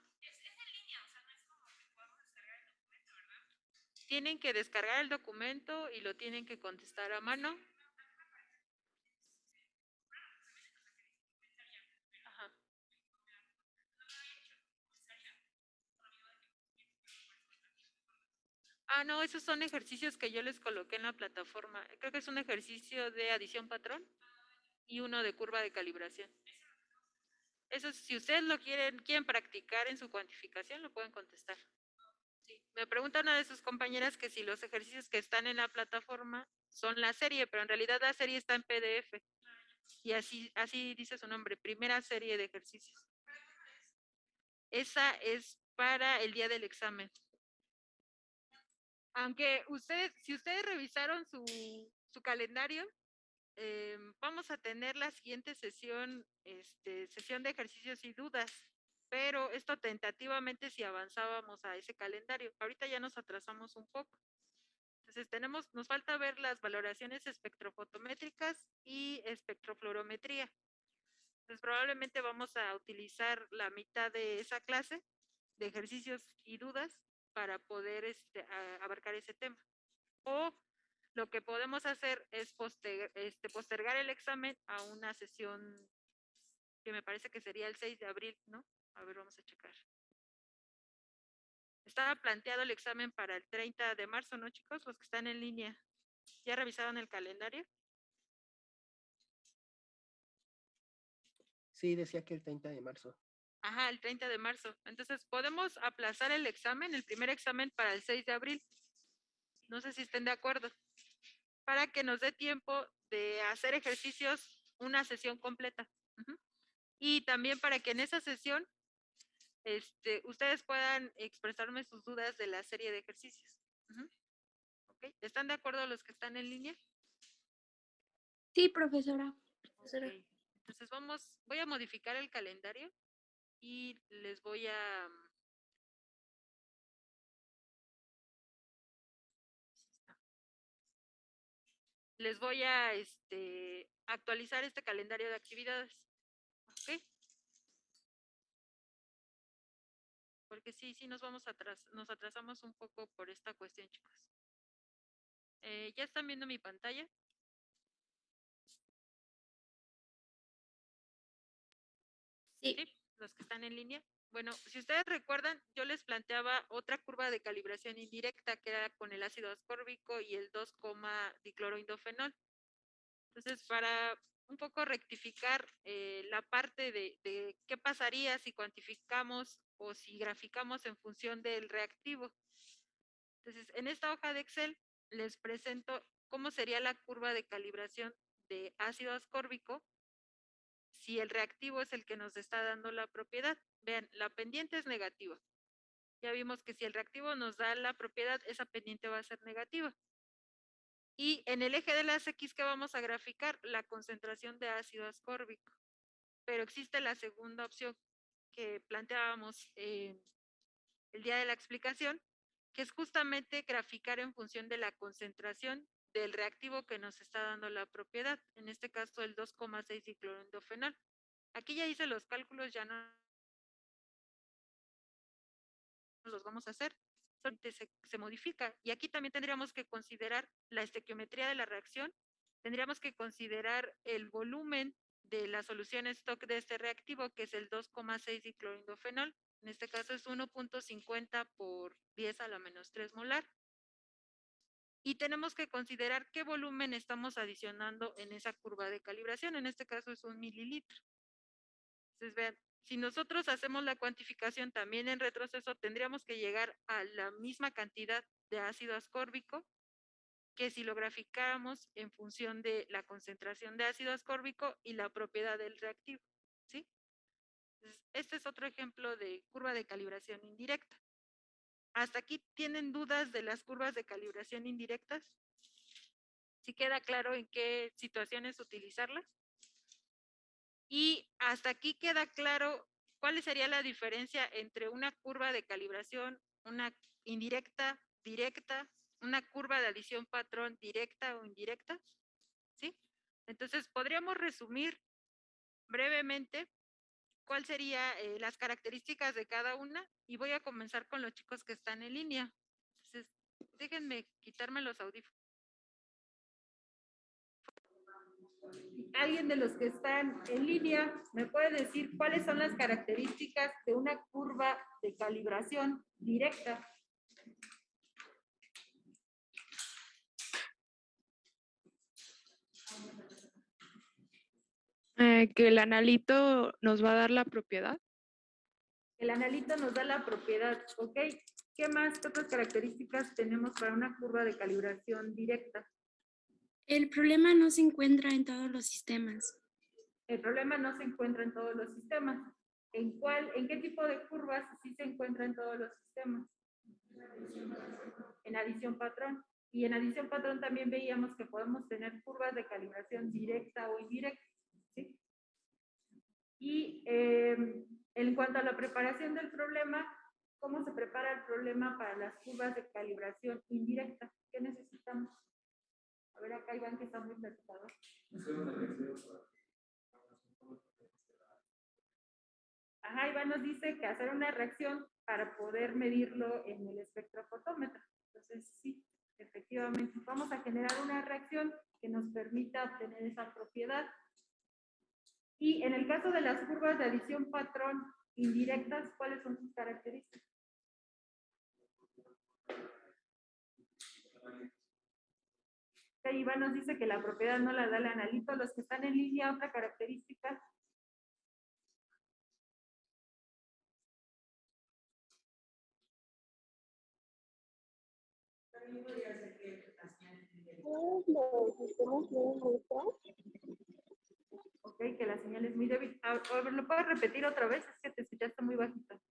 Tienen que descargar el documento y lo tienen que contestar a mano. Ajá. Ah, no, esos son ejercicios que yo les coloqué en la plataforma. Creo que es un ejercicio de adición patrón y uno de curva de calibración. Eso, si ustedes lo quieren practicar en su cuantificación, lo pueden contestar. Sí. Me pregunta una de sus compañeras que si los ejercicios que están en la plataforma son la serie, pero en realidad la serie está en PDF. Y así dice su nombre, primera serie de ejercicios. Esa es para el día del examen. Aunque si ustedes revisaron su calendario, vamos a tener la siguiente sesión, sesión de ejercicios y dudas, pero esto tentativamente si avanzábamos a ese calendario. Ahorita ya nos atrasamos un poco. Entonces nos falta ver las valoraciones espectrofotométricas y espectrofluorometría. Entonces probablemente vamos a utilizar la mitad de esa clase de ejercicios y dudas para poder abarcar ese tema. O lo que podemos hacer es postergar el examen a una sesión que me parece que sería el 6 de abril, ¿no? A ver, vamos a checar. Estaba planteado el examen para el 30 de marzo, ¿no, chicos? Los que están en línea. ¿Ya revisaron el calendario? Sí, decía que el 30 de marzo. Ajá, el 30 de marzo. Entonces, podemos aplazar el examen, el primer examen para el 6 de abril. No sé si estén de acuerdo. Para que nos dé tiempo de hacer ejercicios una sesión completa. Y también para que en esa sesión ustedes puedan expresarme sus dudas de la serie de ejercicios. ¿Okay? ¿Están de acuerdo los que están en línea? Sí, profesora. Okay. Entonces voy a modificar el calendario y les voy a actualizar este calendario de actividades. ¿Ok? porque sí nos nos atrasamos un poco por esta cuestión, chicos. ¿Ya están viendo mi pantalla? Sí. Sí, los que están en línea. Bueno, si ustedes recuerdan, yo les planteaba otra curva de calibración indirecta que era con el ácido ascórbico y el 2,dicloroindofenol. Entonces, para un poco rectificar la parte de qué pasaría si cuantificamos o si graficamos en función del reactivo. Entonces, en esta hoja de Excel les presento cómo sería la curva de calibración de ácido ascórbico si el reactivo es el que nos está dando la propiedad. Vean, la pendiente es negativa. Ya vimos que si el reactivo nos da la propiedad, esa pendiente va a ser negativa. Y en el eje de las X que vamos a graficar, la concentración de ácido ascórbico. Pero existe la segunda opción que planteábamos el día de la explicación, que es justamente graficar en función de la concentración del reactivo que nos está dando la propiedad, en este caso el 2,6 dicloroindofenol. Aquí ya hice los cálculos, ya no los vamos a hacer, solamente se modifica. Y aquí también tendríamos que considerar la estequiometría de la reacción, tendríamos que considerar el volumen de la solución stock de este reactivo, que es el 2,6 dicloroindofenol. En este caso es 1.50 por 10 a la menos 3 molar. Y tenemos que considerar qué volumen estamos adicionando en esa curva de calibración. En este caso es 1 mililitro. Entonces, vean, si nosotros hacemos la cuantificación también en retroceso, tendríamos que llegar a la misma cantidad de ácido ascórbico que si lo graficáramos en función de la concentración de ácido ascórbico y la propiedad del reactivo, ¿sí? Entonces, este es otro ejemplo de curva de calibración indirecta. ¿Hasta aquí tienen dudas de las curvas de calibración indirectas? ¿Sí queda claro en qué situaciones utilizarlas? Y hasta aquí queda claro cuál sería la diferencia entre una curva de calibración, una indirecta, directa, una curva de adición patrón directa o indirecta, ¿sí? Entonces, podríamos resumir brevemente cuál sería las características de cada una y voy a comenzar con los chicos que están en línea. Entonces, déjenme quitarme los audífonos. ¿Alguien de los que están en línea me puede decir cuáles son las características de una curva de calibración directa? Que el analito nos va a dar la propiedad. El analito nos da la propiedad, ¿ok? ¿Qué más? ¿Qué otras características tenemos para una curva de calibración directa? El problema no se encuentra en todos los sistemas. El problema no se encuentra en todos los sistemas. ¿En qué tipo de curvas sí se encuentra en todos los sistemas? En adición patrón. Y en adición patrón también veíamos que podemos tener curvas de calibración directa o indirecta, ¿sí? Y en cuanto a la preparación del problema, ¿cómo se prepara el problema para las curvas de calibración indirecta? ¿Qué necesitamos? A ver, acá Iván, que está muy platicador. Ajá, Iván nos dice que hacer una reacción para poder medirlo en el espectrofotómetro. Entonces, sí, efectivamente, vamos a generar una reacción que nos permita obtener esa propiedad. Y en el caso de las curvas de adición patrón indirectas, ¿cuáles son sus características? Iván nos dice que la propiedad no la da el analito. Los que están en línea, otra característica. Los sistemas tienen muestra. Ok, que la señal es muy débil. A ver, ¿lo puedes repetir otra vez? Es que te escuchaste muy bajito.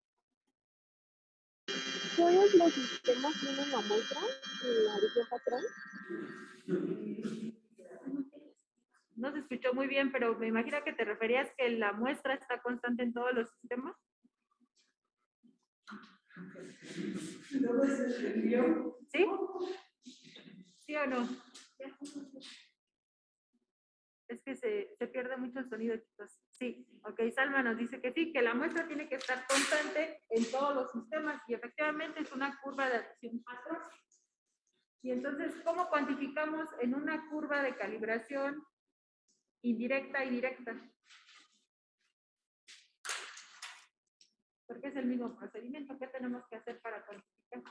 ¿Todos los sistemas tienen la muestra en la adición patrón? No se escuchó muy bien, pero me imagino que te referías que la muestra está constante en todos los sistemas. ¿Sí? ¿Sí o no? Es que se pierde mucho el sonido, chicos. Sí, ok, Salma nos dice que sí, que la muestra tiene que estar constante en todos los sistemas y efectivamente es una curva de adición patrón. Y entonces, ¿cómo cuantificamos en una curva de calibración indirecta y directa? Porque es el mismo procedimiento. ¿Qué tenemos que hacer para cuantificar?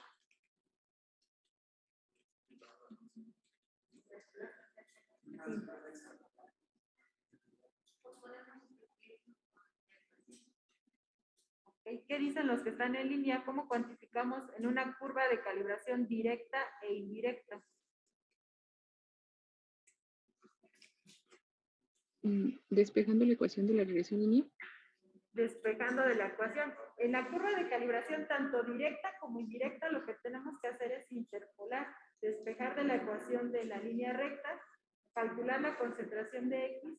Ok, ¿qué dicen los que están en línea? ¿Cómo cuantificamos en una curva de calibración directa e indirecta? Despejando la ecuación de la regresión lineal. Despejando de la ecuación. En la curva de calibración, tanto directa como indirecta, lo que tenemos que hacer es interpolar, despejar de la ecuación de la línea recta, calcular la concentración de X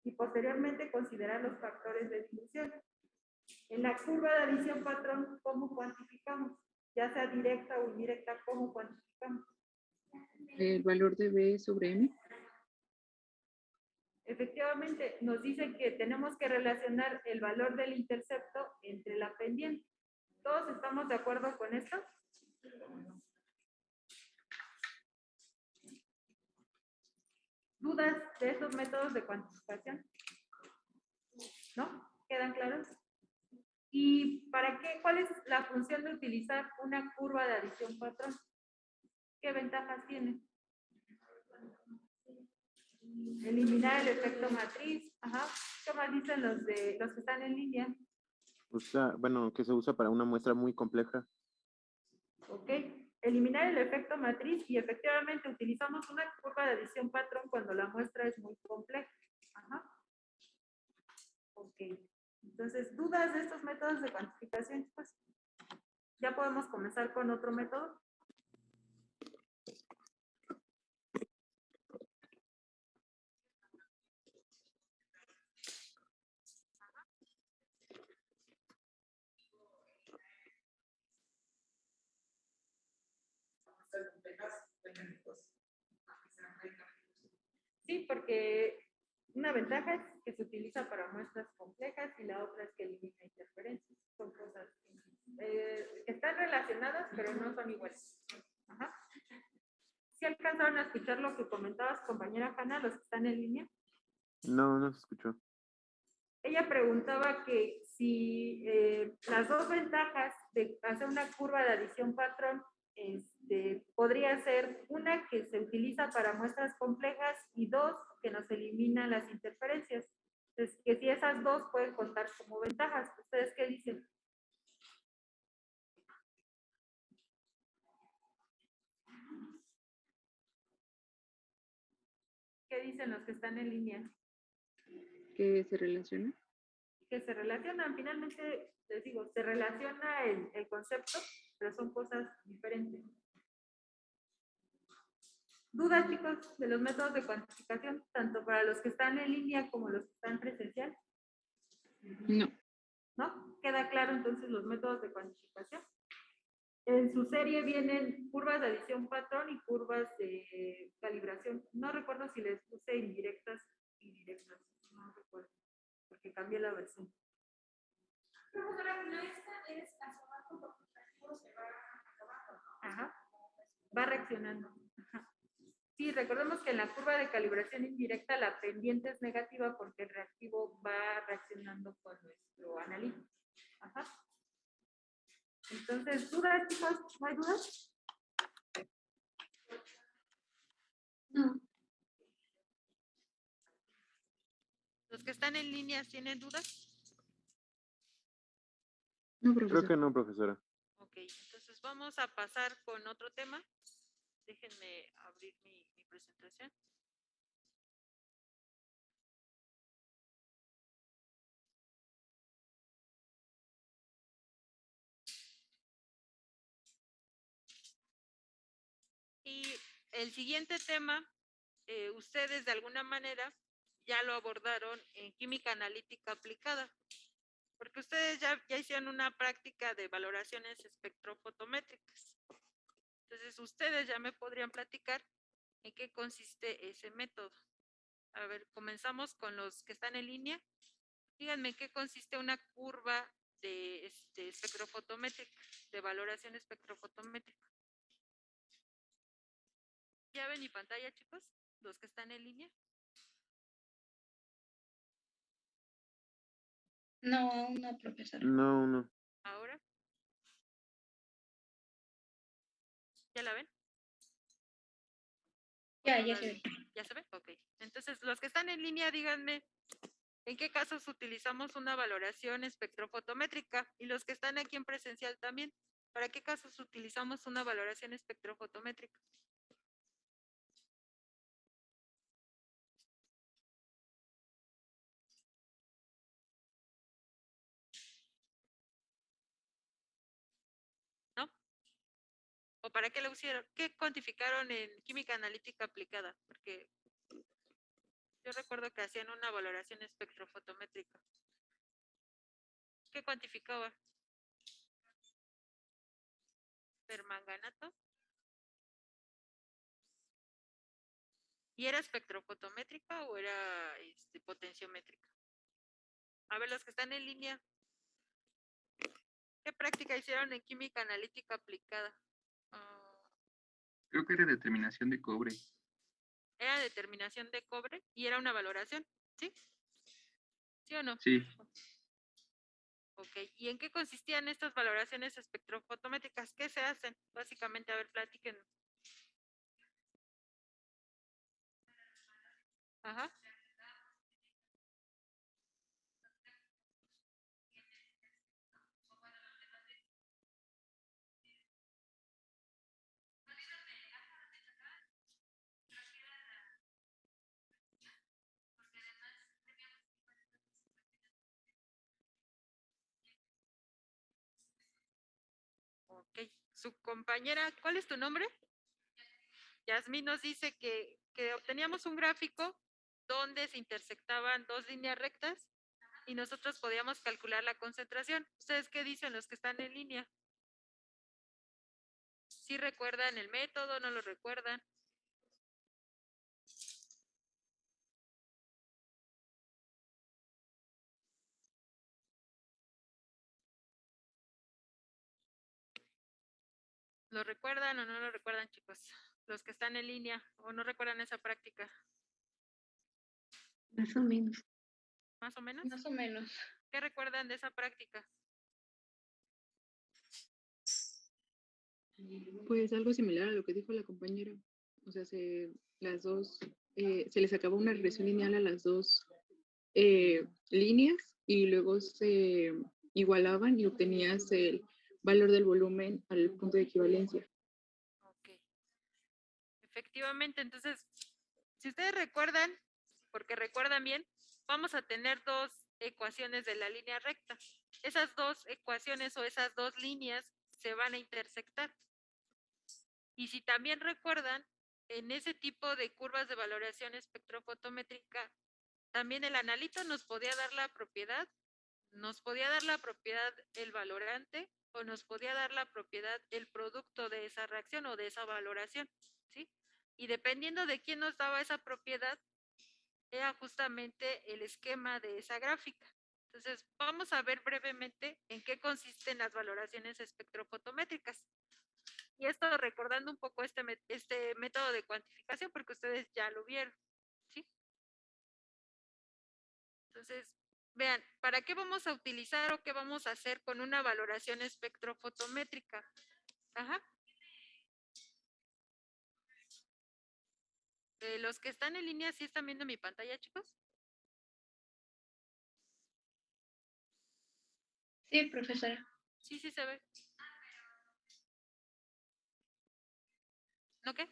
y posteriormente considerar los factores de dilución. En la curva de adición patrón, ¿cómo cuantificamos? Ya sea directa o indirecta, ¿cómo cuantificamos? El valor de B sobre M. Efectivamente, nos dicen que tenemos que relacionar el valor del intercepto entre la pendiente. ¿Todos estamos de acuerdo con esto? ¿Dudas de estos métodos de cuantificación? ¿No? ¿Quedan claros? ¿Y para qué? ¿Cuál es la función de utilizar una curva de adición patrón? ¿Qué ventajas tiene? Eliminar el efecto matriz. Ajá. ¿Qué más dicen los que están en línea? Bueno, que se usa para una muestra muy compleja. Ok. Eliminar el efecto matriz y efectivamente utilizamos una curva de adición patrón cuando la muestra es muy compleja. Ajá. Ok. Entonces, ¿dudas de estos métodos de cuantificación? Pues ya podemos comenzar con otro método. Sí, porque una ventaja es que se utiliza para muestras complejas y la otra es que elimina interferencias. Son cosas que están relacionadas, pero no son iguales. Ajá. ¿Sí alcanzaron a escuchar lo que comentabas, compañera Hanna, los que están en línea? No, no se escuchó. Ella preguntaba que si las dos ventajas de hacer una curva de adición patrón podría ser una que se utiliza para muestras complejas y dos que nos elimina las interferencias. Entonces, que si esas dos pueden contar como ventajas. ¿Ustedes qué dicen? ¿Qué dicen los que están en línea? ¿Que se relaciona? Que se relacionan, finalmente, les digo, se relaciona el concepto, pero son cosas diferentes. ¿Dudas, chicos, de los métodos de cuantificación, tanto para los que están en línea como los que están presencial? No. ¿No? ¿Queda claro entonces los métodos de cuantificación? En su serie vienen curvas de adición patrón y curvas de calibración. No recuerdo si les puse indirectas y directas. No recuerdo, porque cambié la versión. Profesora, no esta es asomar con se va acabando. Ajá. Va reaccionando. Ajá. Sí, recordemos que en la curva de calibración indirecta la pendiente es negativa porque el reactivo va reaccionando con nuestro analítico. Ajá. Entonces, ¿dudas, chicos? ¿No hay dudas? No. ¿Los que están en línea tienen dudas? No, Creo profesor. que no, profesora. Ok, entonces vamos a pasar con otro tema. Déjenme abrir mi presentación. Y el siguiente tema, ustedes de alguna manera ya lo abordaron en química analítica aplicada, porque ustedes ya hicieron una práctica de valoraciones espectrofotométricas. Entonces, ustedes ya me podrían platicar en qué consiste ese método. A ver, comenzamos con los que están en línea. díganme en qué consiste una curva de espectrofotométrica, de valoración espectrofotométrica. ¿Ya ven mi pantalla, chicos? Los que están en línea. No, aún no, profesora. No, no. Ahora. ¿Ya la ven? Ya se ve. ¿Ya se ve? Ok. Entonces, los que están en línea, díganme en qué casos utilizamos una valoración espectrofotométrica y los que están aquí en presencial también. ¿Para qué casos utilizamos una valoración espectrofotométrica? ¿No? ¿O para qué lo usaron? ¿Qué cuantificaron en química analítica aplicada? Porque yo recuerdo que hacían una valoración espectrofotométrica. ¿Qué cuantificaba? Permanganato. ¿Y era espectrofotométrica o era potenciométrica? A ver, los que están en línea, ¿qué práctica hicieron en química analítica aplicada? Creo que era determinación de cobre. Era determinación de cobre y era una valoración, ¿sí? ¿Sí o no? Sí. Ok, ¿y en qué consistían estas valoraciones espectrofotométricas? ¿Qué se hacen? Básicamente, a ver, platiquen. Ajá. Ok, su compañera, ¿cuál es tu nombre? Yasmín nos dice que obteníamos un gráfico donde se intersectaban dos líneas rectas y nosotros podíamos calcular la concentración. ¿Ustedes qué dicen los que están en línea? ¿Sí recuerdan el método? ¿No lo recuerdan? ¿Lo recuerdan o no lo recuerdan, chicos? Los que están en línea o no recuerdan esa práctica. Más o menos. ¿Más o menos? Más o menos. ¿Qué recuerdan de esa práctica? Pues algo similar a lo que dijo la compañera. O sea, las dos, se les sacaba una regresión lineal a las dos líneas y luego se igualaban y obtenías el valor del volumen al punto de equivalencia. Ok. Efectivamente, entonces, si ustedes recuerdan, porque recuerdan bien, vamos a tener dos ecuaciones de la línea recta. Esas dos ecuaciones o esas dos líneas se van a intersectar. Y si también recuerdan, en ese tipo de curvas de valoración espectrofotométrica, también el analito nos podía dar la propiedad el valorante o nos podía dar la propiedad el producto de esa reacción o de esa valoración, ¿sí? Y dependiendo de quién nos daba esa propiedad, era justamente el esquema de esa gráfica. Entonces, vamos a ver brevemente en qué consisten las valoraciones espectrofotométricas. Y esto recordando un poco este método de cuantificación, porque ustedes ya lo vieron, ¿sí? Entonces, vean, ¿para qué vamos a utilizar o qué vamos a hacer con una valoración espectrofotométrica? Ajá. Los que están en línea, ¿sí están viendo mi pantalla, chicos? Sí, profesora. Sí, sí se ve. ¿No qué?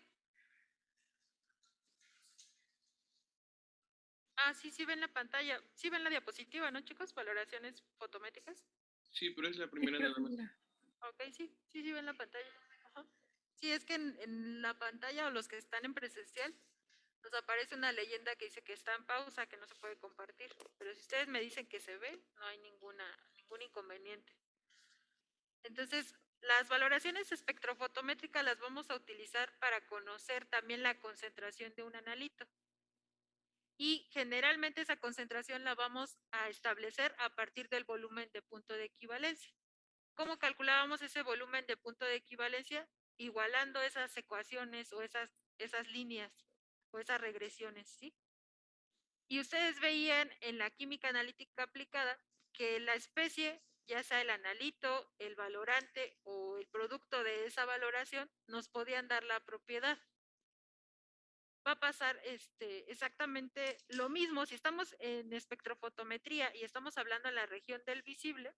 Ah, sí, sí ven la pantalla. Sí ven la diapositiva, ¿no, chicos? Valoraciones fotométricas. Sí, pero es la primera nada más. Ok, sí, sí, sí ven la pantalla. Ajá. Sí, es que en la pantalla o los que están en presencial nos aparece una leyenda que dice que está en pausa, que no se puede compartir. Pero si ustedes me dicen que se ve, no hay ningún inconveniente. Entonces, las valoraciones espectrofotométricas las vamos a utilizar para conocer también la concentración de un analito. y generalmente esa concentración la vamos a establecer a partir del volumen de punto de equivalencia. ¿Cómo calculábamos ese volumen de punto de equivalencia? Igualando esas ecuaciones o esas líneas o esas regresiones, ¿sí? Y ustedes veían en la química analítica aplicada que la especie, ya sea el analito, el valorante o el producto de esa valoración, nos podían dar la propiedad. Va a pasar exactamente lo mismo. Si estamos en espectrofotometría y estamos hablando en la región del visible,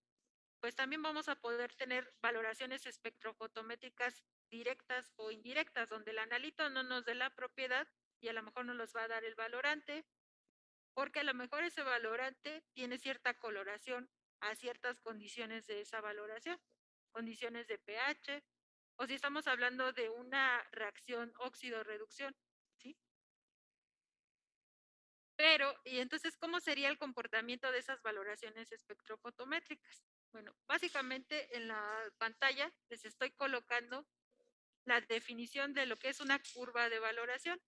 pues también vamos a poder tener valoraciones espectrofotométricas directas o indirectas, donde el analito no nos dé la propiedad y a lo mejor nos los va a dar el valorante, porque a lo mejor ese valorante tiene cierta coloración a ciertas condiciones de esa valoración, condiciones de pH, o si estamos hablando de una reacción óxido-reducción, ¿sí? Pero, y entonces, ¿cómo sería el comportamiento de esas valoraciones espectrofotométricas? Bueno, básicamente en la pantalla les estoy colocando la definición de lo que es una curva de valoración.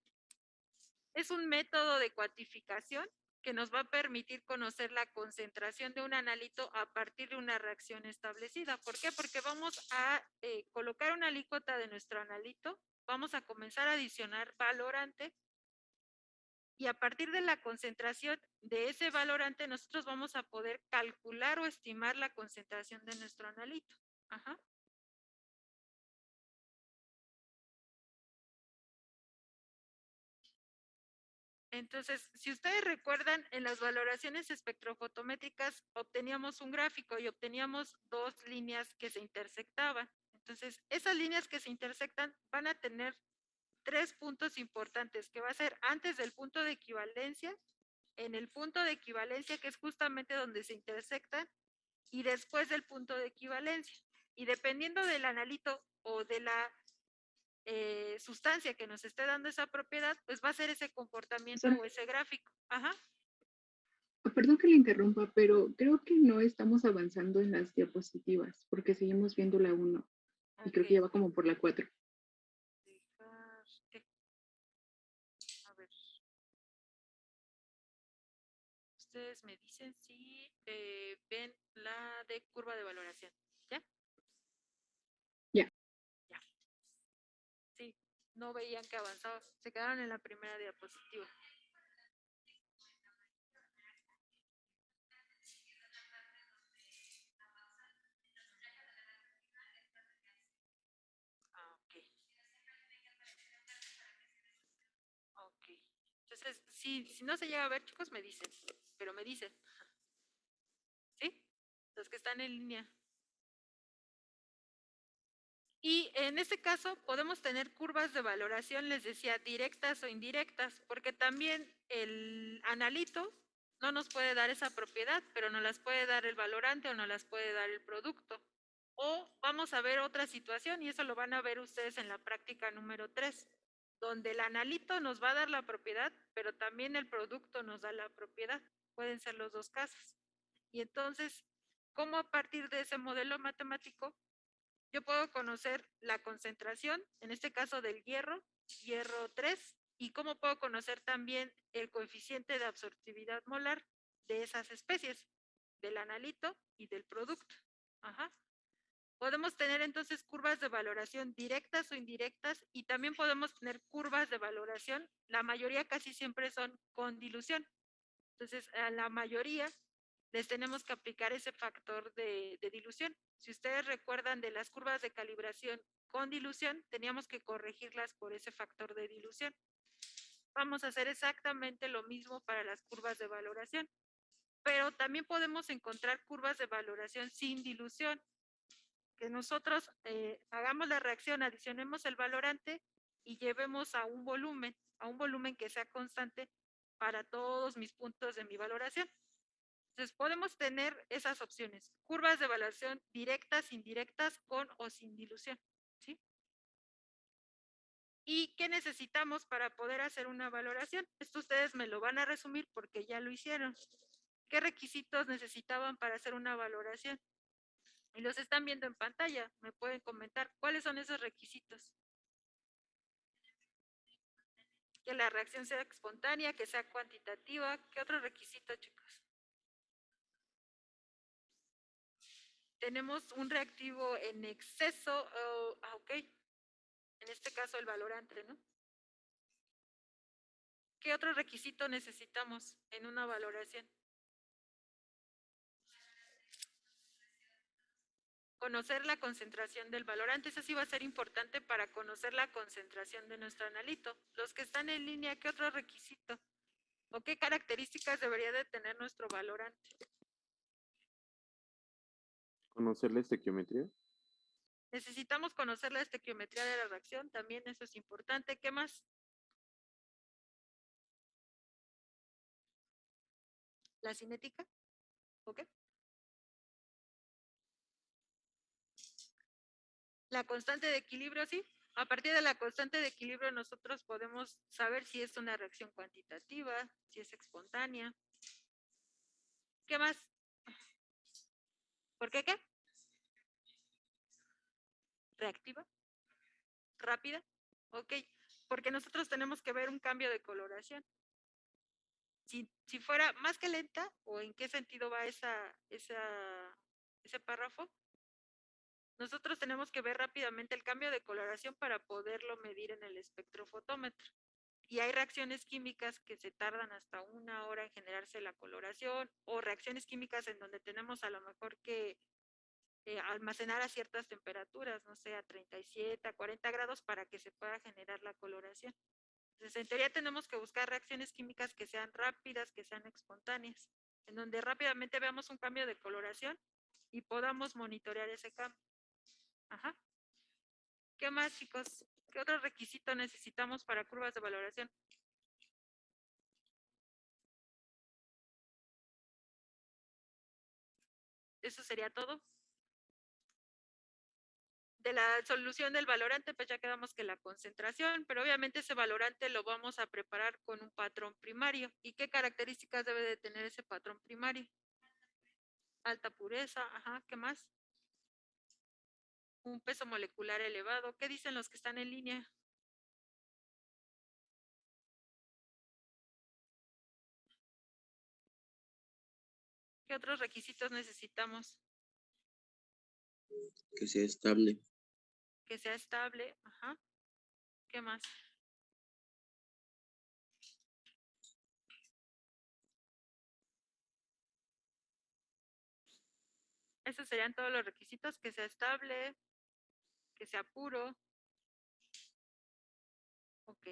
Es un método de cuantificación que nos va a permitir conocer la concentración de un analito a partir de una reacción establecida. ¿Por qué? Porque vamos a colocar una alícuota de nuestro analito, vamos a comenzar a adicionar valorante y a partir de la concentración de ese valorante nosotros vamos a poder calcular o estimar la concentración de nuestro analito. Ajá. Entonces, si ustedes recuerdan, en las valoraciones espectrofotométricas obteníamos un gráfico y obteníamos dos líneas que se intersectaban. Entonces, esas líneas que se intersectan van a tener tres puntos importantes, que va a ser antes del punto de equivalencia, en el punto de equivalencia, que es justamente donde se intersectan, y después del punto de equivalencia. Y dependiendo del analito o de la sustancia que nos esté dando esa propiedad, pues va a ser ese comportamiento o ese gráfico. Ajá. Perdón que le interrumpa, pero creo que no estamos avanzando en las diapositivas, porque seguimos viendo la 1 y creo que ya va como por la 4. A ver. Ustedes me dicen si ven la de curva de valoración. ¿Ya? Ya. Ya. Sí, no veían que avanzaba. Se quedaron en la primera diapositiva. Ok. Entonces, si no se llega a ver, chicos, me dicen. Pero me dicen. ¿Sí? Los que están en línea. Y en este caso podemos tener curvas de valoración, les decía, directas o indirectas, porque también el analito no nos puede dar esa propiedad, pero nos las puede dar el valorante o nos las puede dar el producto. O vamos a ver otra situación, y eso lo van a ver ustedes en la práctica número 3, donde el analito nos va a dar la propiedad, pero también el producto nos da la propiedad. Pueden ser los dos casos. Y entonces, ¿cómo a partir de ese modelo matemático yo puedo conocer la concentración, en este caso del hierro, hierro 3, y cómo puedo conocer también el coeficiente de absortividad molar de esas especies, del analito y del producto? Ajá. Podemos tener entonces curvas de valoración directas o indirectas y también podemos tener curvas de valoración, la mayoría casi siempre son con dilución. Entonces, a la mayoría les tenemos que aplicar ese factor de dilución. Si ustedes recuerdan de las curvas de calibración con dilución, teníamos que corregirlas por ese factor de dilución. Vamos a hacer exactamente lo mismo para las curvas de valoración, pero también podemos encontrar curvas de valoración sin dilución, que nosotros hagamos la reacción, adicionemos el valorante y llevemos a un volumen que sea constante para todos mis puntos de mi valoración. Entonces podemos tener esas opciones, curvas de evaluación directas, indirectas, con o sin dilución, ¿sí? ¿Y qué necesitamos para poder hacer una valoración? Esto ustedes me lo van a resumir porque ya lo hicieron. ¿Qué requisitos necesitaban para hacer una valoración? Y los están viendo en pantalla, me pueden comentar cuáles son esos requisitos. Que la reacción sea espontánea, que sea cuantitativa. ¿Qué otro requisito, chicos? Tenemos un reactivo en exceso, ok. En este caso el valorante, ¿no? ¿Qué otro requisito necesitamos en una valoración? Conocer la concentración del valorante. Eso sí va a ser importante para conocer la concentración de nuestro analito. Los que están en línea, ¿qué otro requisito? ¿O qué características debería de tener nuestro valorante? ¿Conocer la estequiometría? Necesitamos conocer la estequiometría de la reacción, también eso es importante. ¿Qué más? ¿La cinética? ¿Ok? La constante de equilibrio, sí. A partir de la constante de equilibrio nosotros podemos saber si es una reacción cuantitativa, si es espontánea. ¿Qué más? ¿Por qué qué? ¿Reactiva? ¿Rápida? Ok, porque nosotros tenemos que ver un cambio de coloración. Si fuera más que lenta, o en qué sentido va ese párrafo, nosotros tenemos que ver rápidamente el cambio de coloración para poderlo medir en el espectrofotómetro. Y hay reacciones químicas que se tardan hasta 1 hora en generarse la coloración, o reacciones químicas en donde tenemos a lo mejor que almacenar a ciertas temperaturas, no sé, a 37, a 40 grados para que se pueda generar la coloración. Entonces, en teoría tenemos que buscar reacciones químicas que sean rápidas, que sean espontáneas, en donde rápidamente veamos un cambio de coloración y podamos monitorear ese cambio. Ajá. ¿Qué más, chicos? ¿Qué otro requisito necesitamos para curvas de valoración? Eso sería todo. De la solución del valorante, pues ya quedamos que la concentración, pero obviamente ese valorante lo vamos a preparar con un patrón primario. ¿Y qué características debe de tener ese patrón primario? Alta pureza, ajá, ¿qué más? Un peso molecular elevado. ¿Qué dicen los que están en línea? ¿Qué otros requisitos necesitamos? Que sea estable. Que sea estable, ajá. ¿Qué más? Esos serían todos los requisitos, que sea estable, que sea puro. Ok.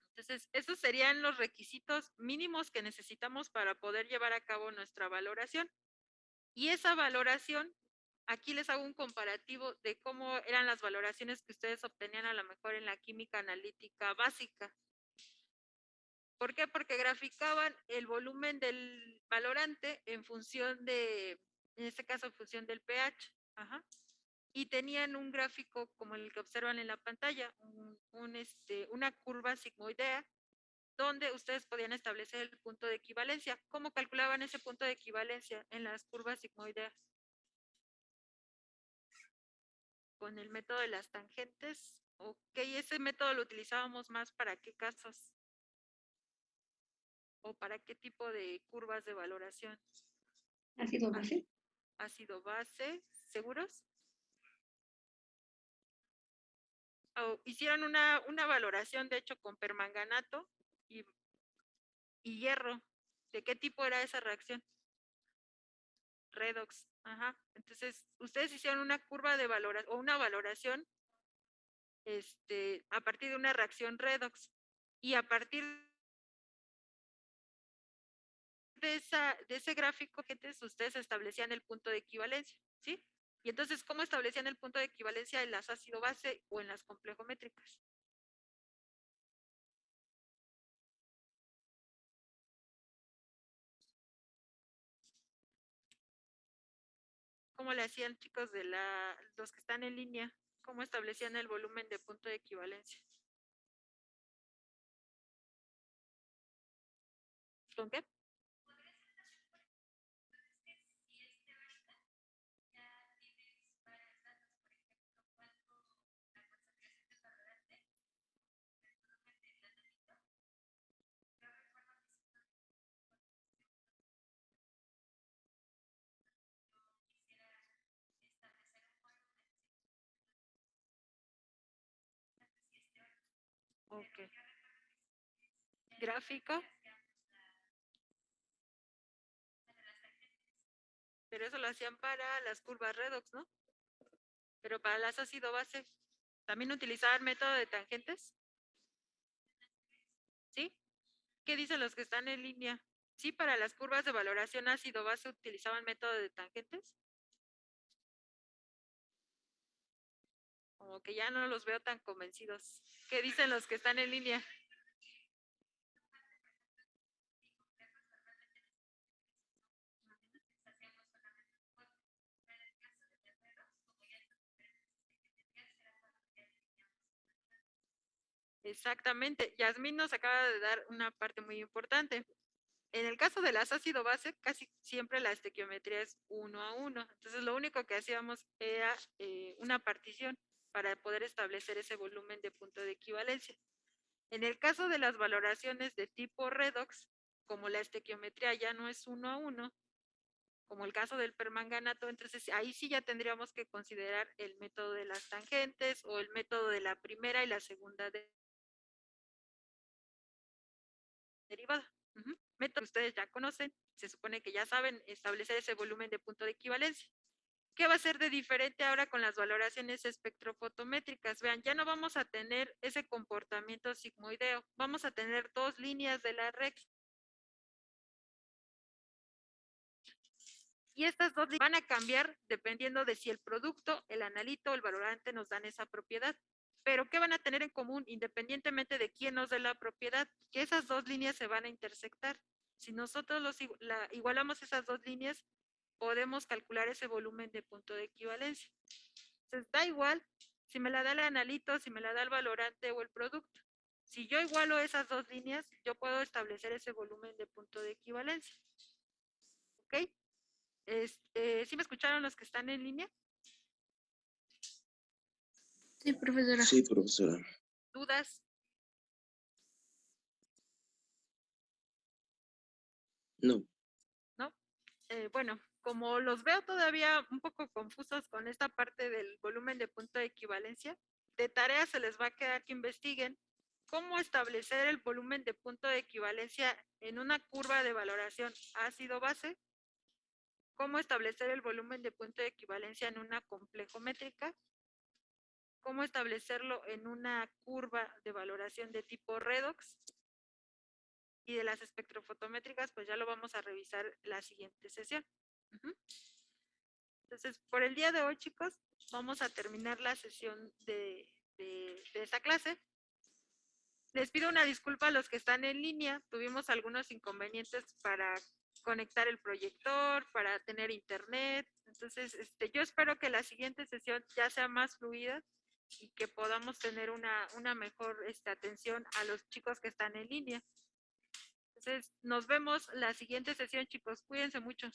Entonces, esos serían los requisitos mínimos que necesitamos para poder llevar a cabo nuestra valoración. Y esa valoración, aquí les hago un comparativo de cómo eran las valoraciones que ustedes obtenían a lo mejor en la química analítica básica. ¿Por qué? Porque graficaban el volumen del valorante en función de, en este caso, en función del pH. Ajá. Y tenían un gráfico como el que observan en la pantalla, una curva sigmoidea, donde ustedes podían establecer el punto de equivalencia. ¿Cómo calculaban ese punto de equivalencia en las curvas sigmoideas? Con el método de las tangentes. Ok, ese método lo utilizábamos más para qué casos o para qué tipo de curvas de valoración. ¿Ácido base? Ácido base, ¿seguros? Oh, hicieron una valoración, de hecho, con permanganato y hierro. ¿De qué tipo era esa reacción? Redox. Ajá. Entonces, ustedes hicieron una curva de valoración o una valoración a partir de una reacción redox. Y a partir de ese gráfico, ustedes establecían el punto de equivalencia, ¿sí? Y entonces, ¿cómo establecían el punto de equivalencia en las ácido base o en las complejométricas? ¿Cómo le hacían, chicos, de los que están en línea? ¿Cómo establecían el volumen de punto de equivalencia? ¿Con qué? Ok. Gráfico. Pero eso lo hacían para las curvas redox, ¿no? Pero para las ácido base, ¿también utilizaban método de tangentes? ¿Sí? ¿Qué dicen los que están en línea? ¿Sí para las curvas de valoración ácido base utilizaban método de tangentes? Como que ya no los veo tan convencidos. ¿Qué dicen los que están en línea? Exactamente. Yasmín nos acaba de dar una parte muy importante. En el caso de las ácido base, casi siempre la estequiometría es 1:1. Entonces, lo único que hacíamos era una partición para poder establecer ese volumen de punto de equivalencia. En el caso de las valoraciones de tipo redox, como la estequiometría ya no es 1:1, como el caso del permanganato, entonces ahí sí ya tendríamos que considerar el método de las tangentes o el método de la primera y la segunda derivada. Método que ustedes ya conocen, se supone que ya saben establecer ese volumen de punto de equivalencia. ¿Qué va a ser de diferente ahora con las valoraciones espectrofotométricas? Vean, ya no vamos a tener ese comportamiento sigmoideo, vamos a tener dos líneas de la recta. Y estas dos van a cambiar dependiendo de si el producto, el analito o el valorante nos dan esa propiedad. Pero ¿qué van a tener en común independientemente de quién nos dé la propiedad? Que esas dos líneas se van a intersectar. Si nosotros igualamos esas dos líneas, podemos calcular ese volumen de punto de equivalencia. Entonces, da igual si me la da el analito, si me la da el valorante o el producto. Si yo igualo esas dos líneas, yo puedo establecer ese volumen de punto de equivalencia. ¿Ok? ¿Sí me escucharon los que están en línea? Sí, profesora. Sí, profesora. ¿Dudas? No. ¿No? Bueno, como los veo todavía un poco confusos con esta parte del volumen de punto de equivalencia, de tarea se les va a quedar que investiguen cómo establecer el volumen de punto de equivalencia en una curva de valoración ácido-base, cómo establecer el volumen de punto de equivalencia en una complejométrica, cómo establecerlo en una curva de valoración de tipo redox, y de las espectrofotométricas, pues ya lo vamos a revisar la siguiente sesión. Entonces, por el día de hoy, chicos, vamos a terminar la sesión de esta clase. Les pido una disculpa a los que están en línea. Tuvimos algunos inconvenientes para conectar el proyector, para tener internet. Entonces, yo espero que la siguiente sesión ya sea más fluida y que podamos tener una mejor atención a los chicos que están en línea. Entonces, nos vemos la siguiente sesión, chicos. Cuídense mucho.